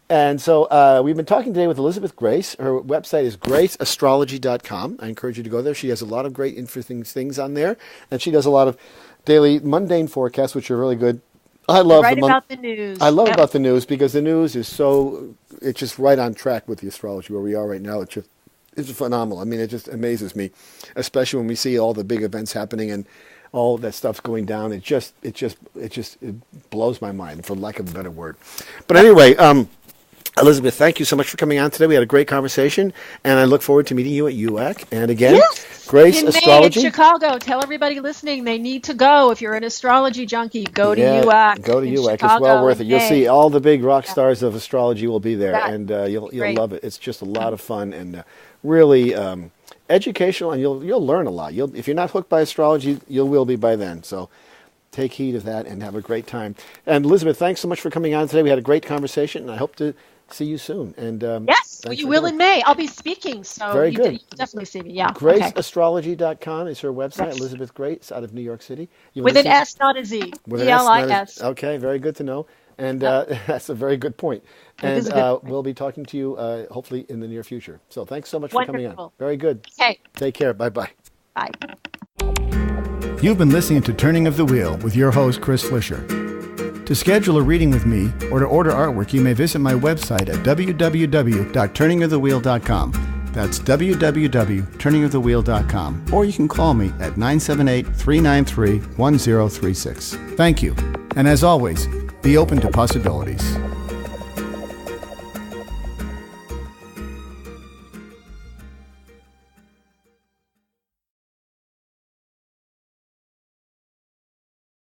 S1: And so we've been talking today with Elizabeth Grace. Her website is graceastrology.com. I encourage you to go there. She has a lot of great interesting things on there. And she does a lot of daily mundane forecasts, which are really good. I love
S2: about the news.
S1: I love about the news because the news is it's just right on track with the astrology where we are right now. It's phenomenal. I mean, it just amazes me, especially when we see all the big events happening and all that stuff's going down. It blows my mind, for lack of a better word. But anyway, Elizabeth, thank you so much for coming on today. We had a great conversation, and I look forward to meeting you at UAC. And again, Grace
S2: in
S1: Astrology.
S2: May in Chicago. Tell everybody listening they need to go. If you're an astrology junkie, go to UAC.
S1: Go to UAC.
S2: Chicago,
S1: it's well worth it. You'll
S2: May.
S1: see all the big rock stars of astrology will be there,
S2: Yeah.
S1: and you'll
S2: Great.
S1: love it. It's just a lot of fun and really educational, and you'll learn a lot. If you're not hooked by astrology, you will be by then. So take heed of that and have a great time. And Elizabeth, thanks so much for coming on today. We had a great conversation, and I hope to see you soon. And
S2: yes, you will in May. I'll be speaking, so
S1: Very good.
S2: You definitely see me. Yeah.
S1: GraceAstrology.com is her website.
S2: Yes.
S1: Elizabeth Grace out of New York City.
S2: With an S, not a Z.
S1: With an S, not a-
S2: ELIS.
S1: Okay, very good to know. And that's a very good point. And we'll be talking to you hopefully in the near future. So thanks so much for coming on. Very good.
S2: Okay.
S1: Take care. Bye-bye.
S2: Bye.
S4: You've been listening to Turning of the Wheel with your host, Chris Flisher. To schedule a reading with me or to order artwork, you may visit my website at www.turningofthewheel.com. That's www.turningofthewheel.com. Or you can call me at 978-393-1036. Thank you. And as always, be open to possibilities.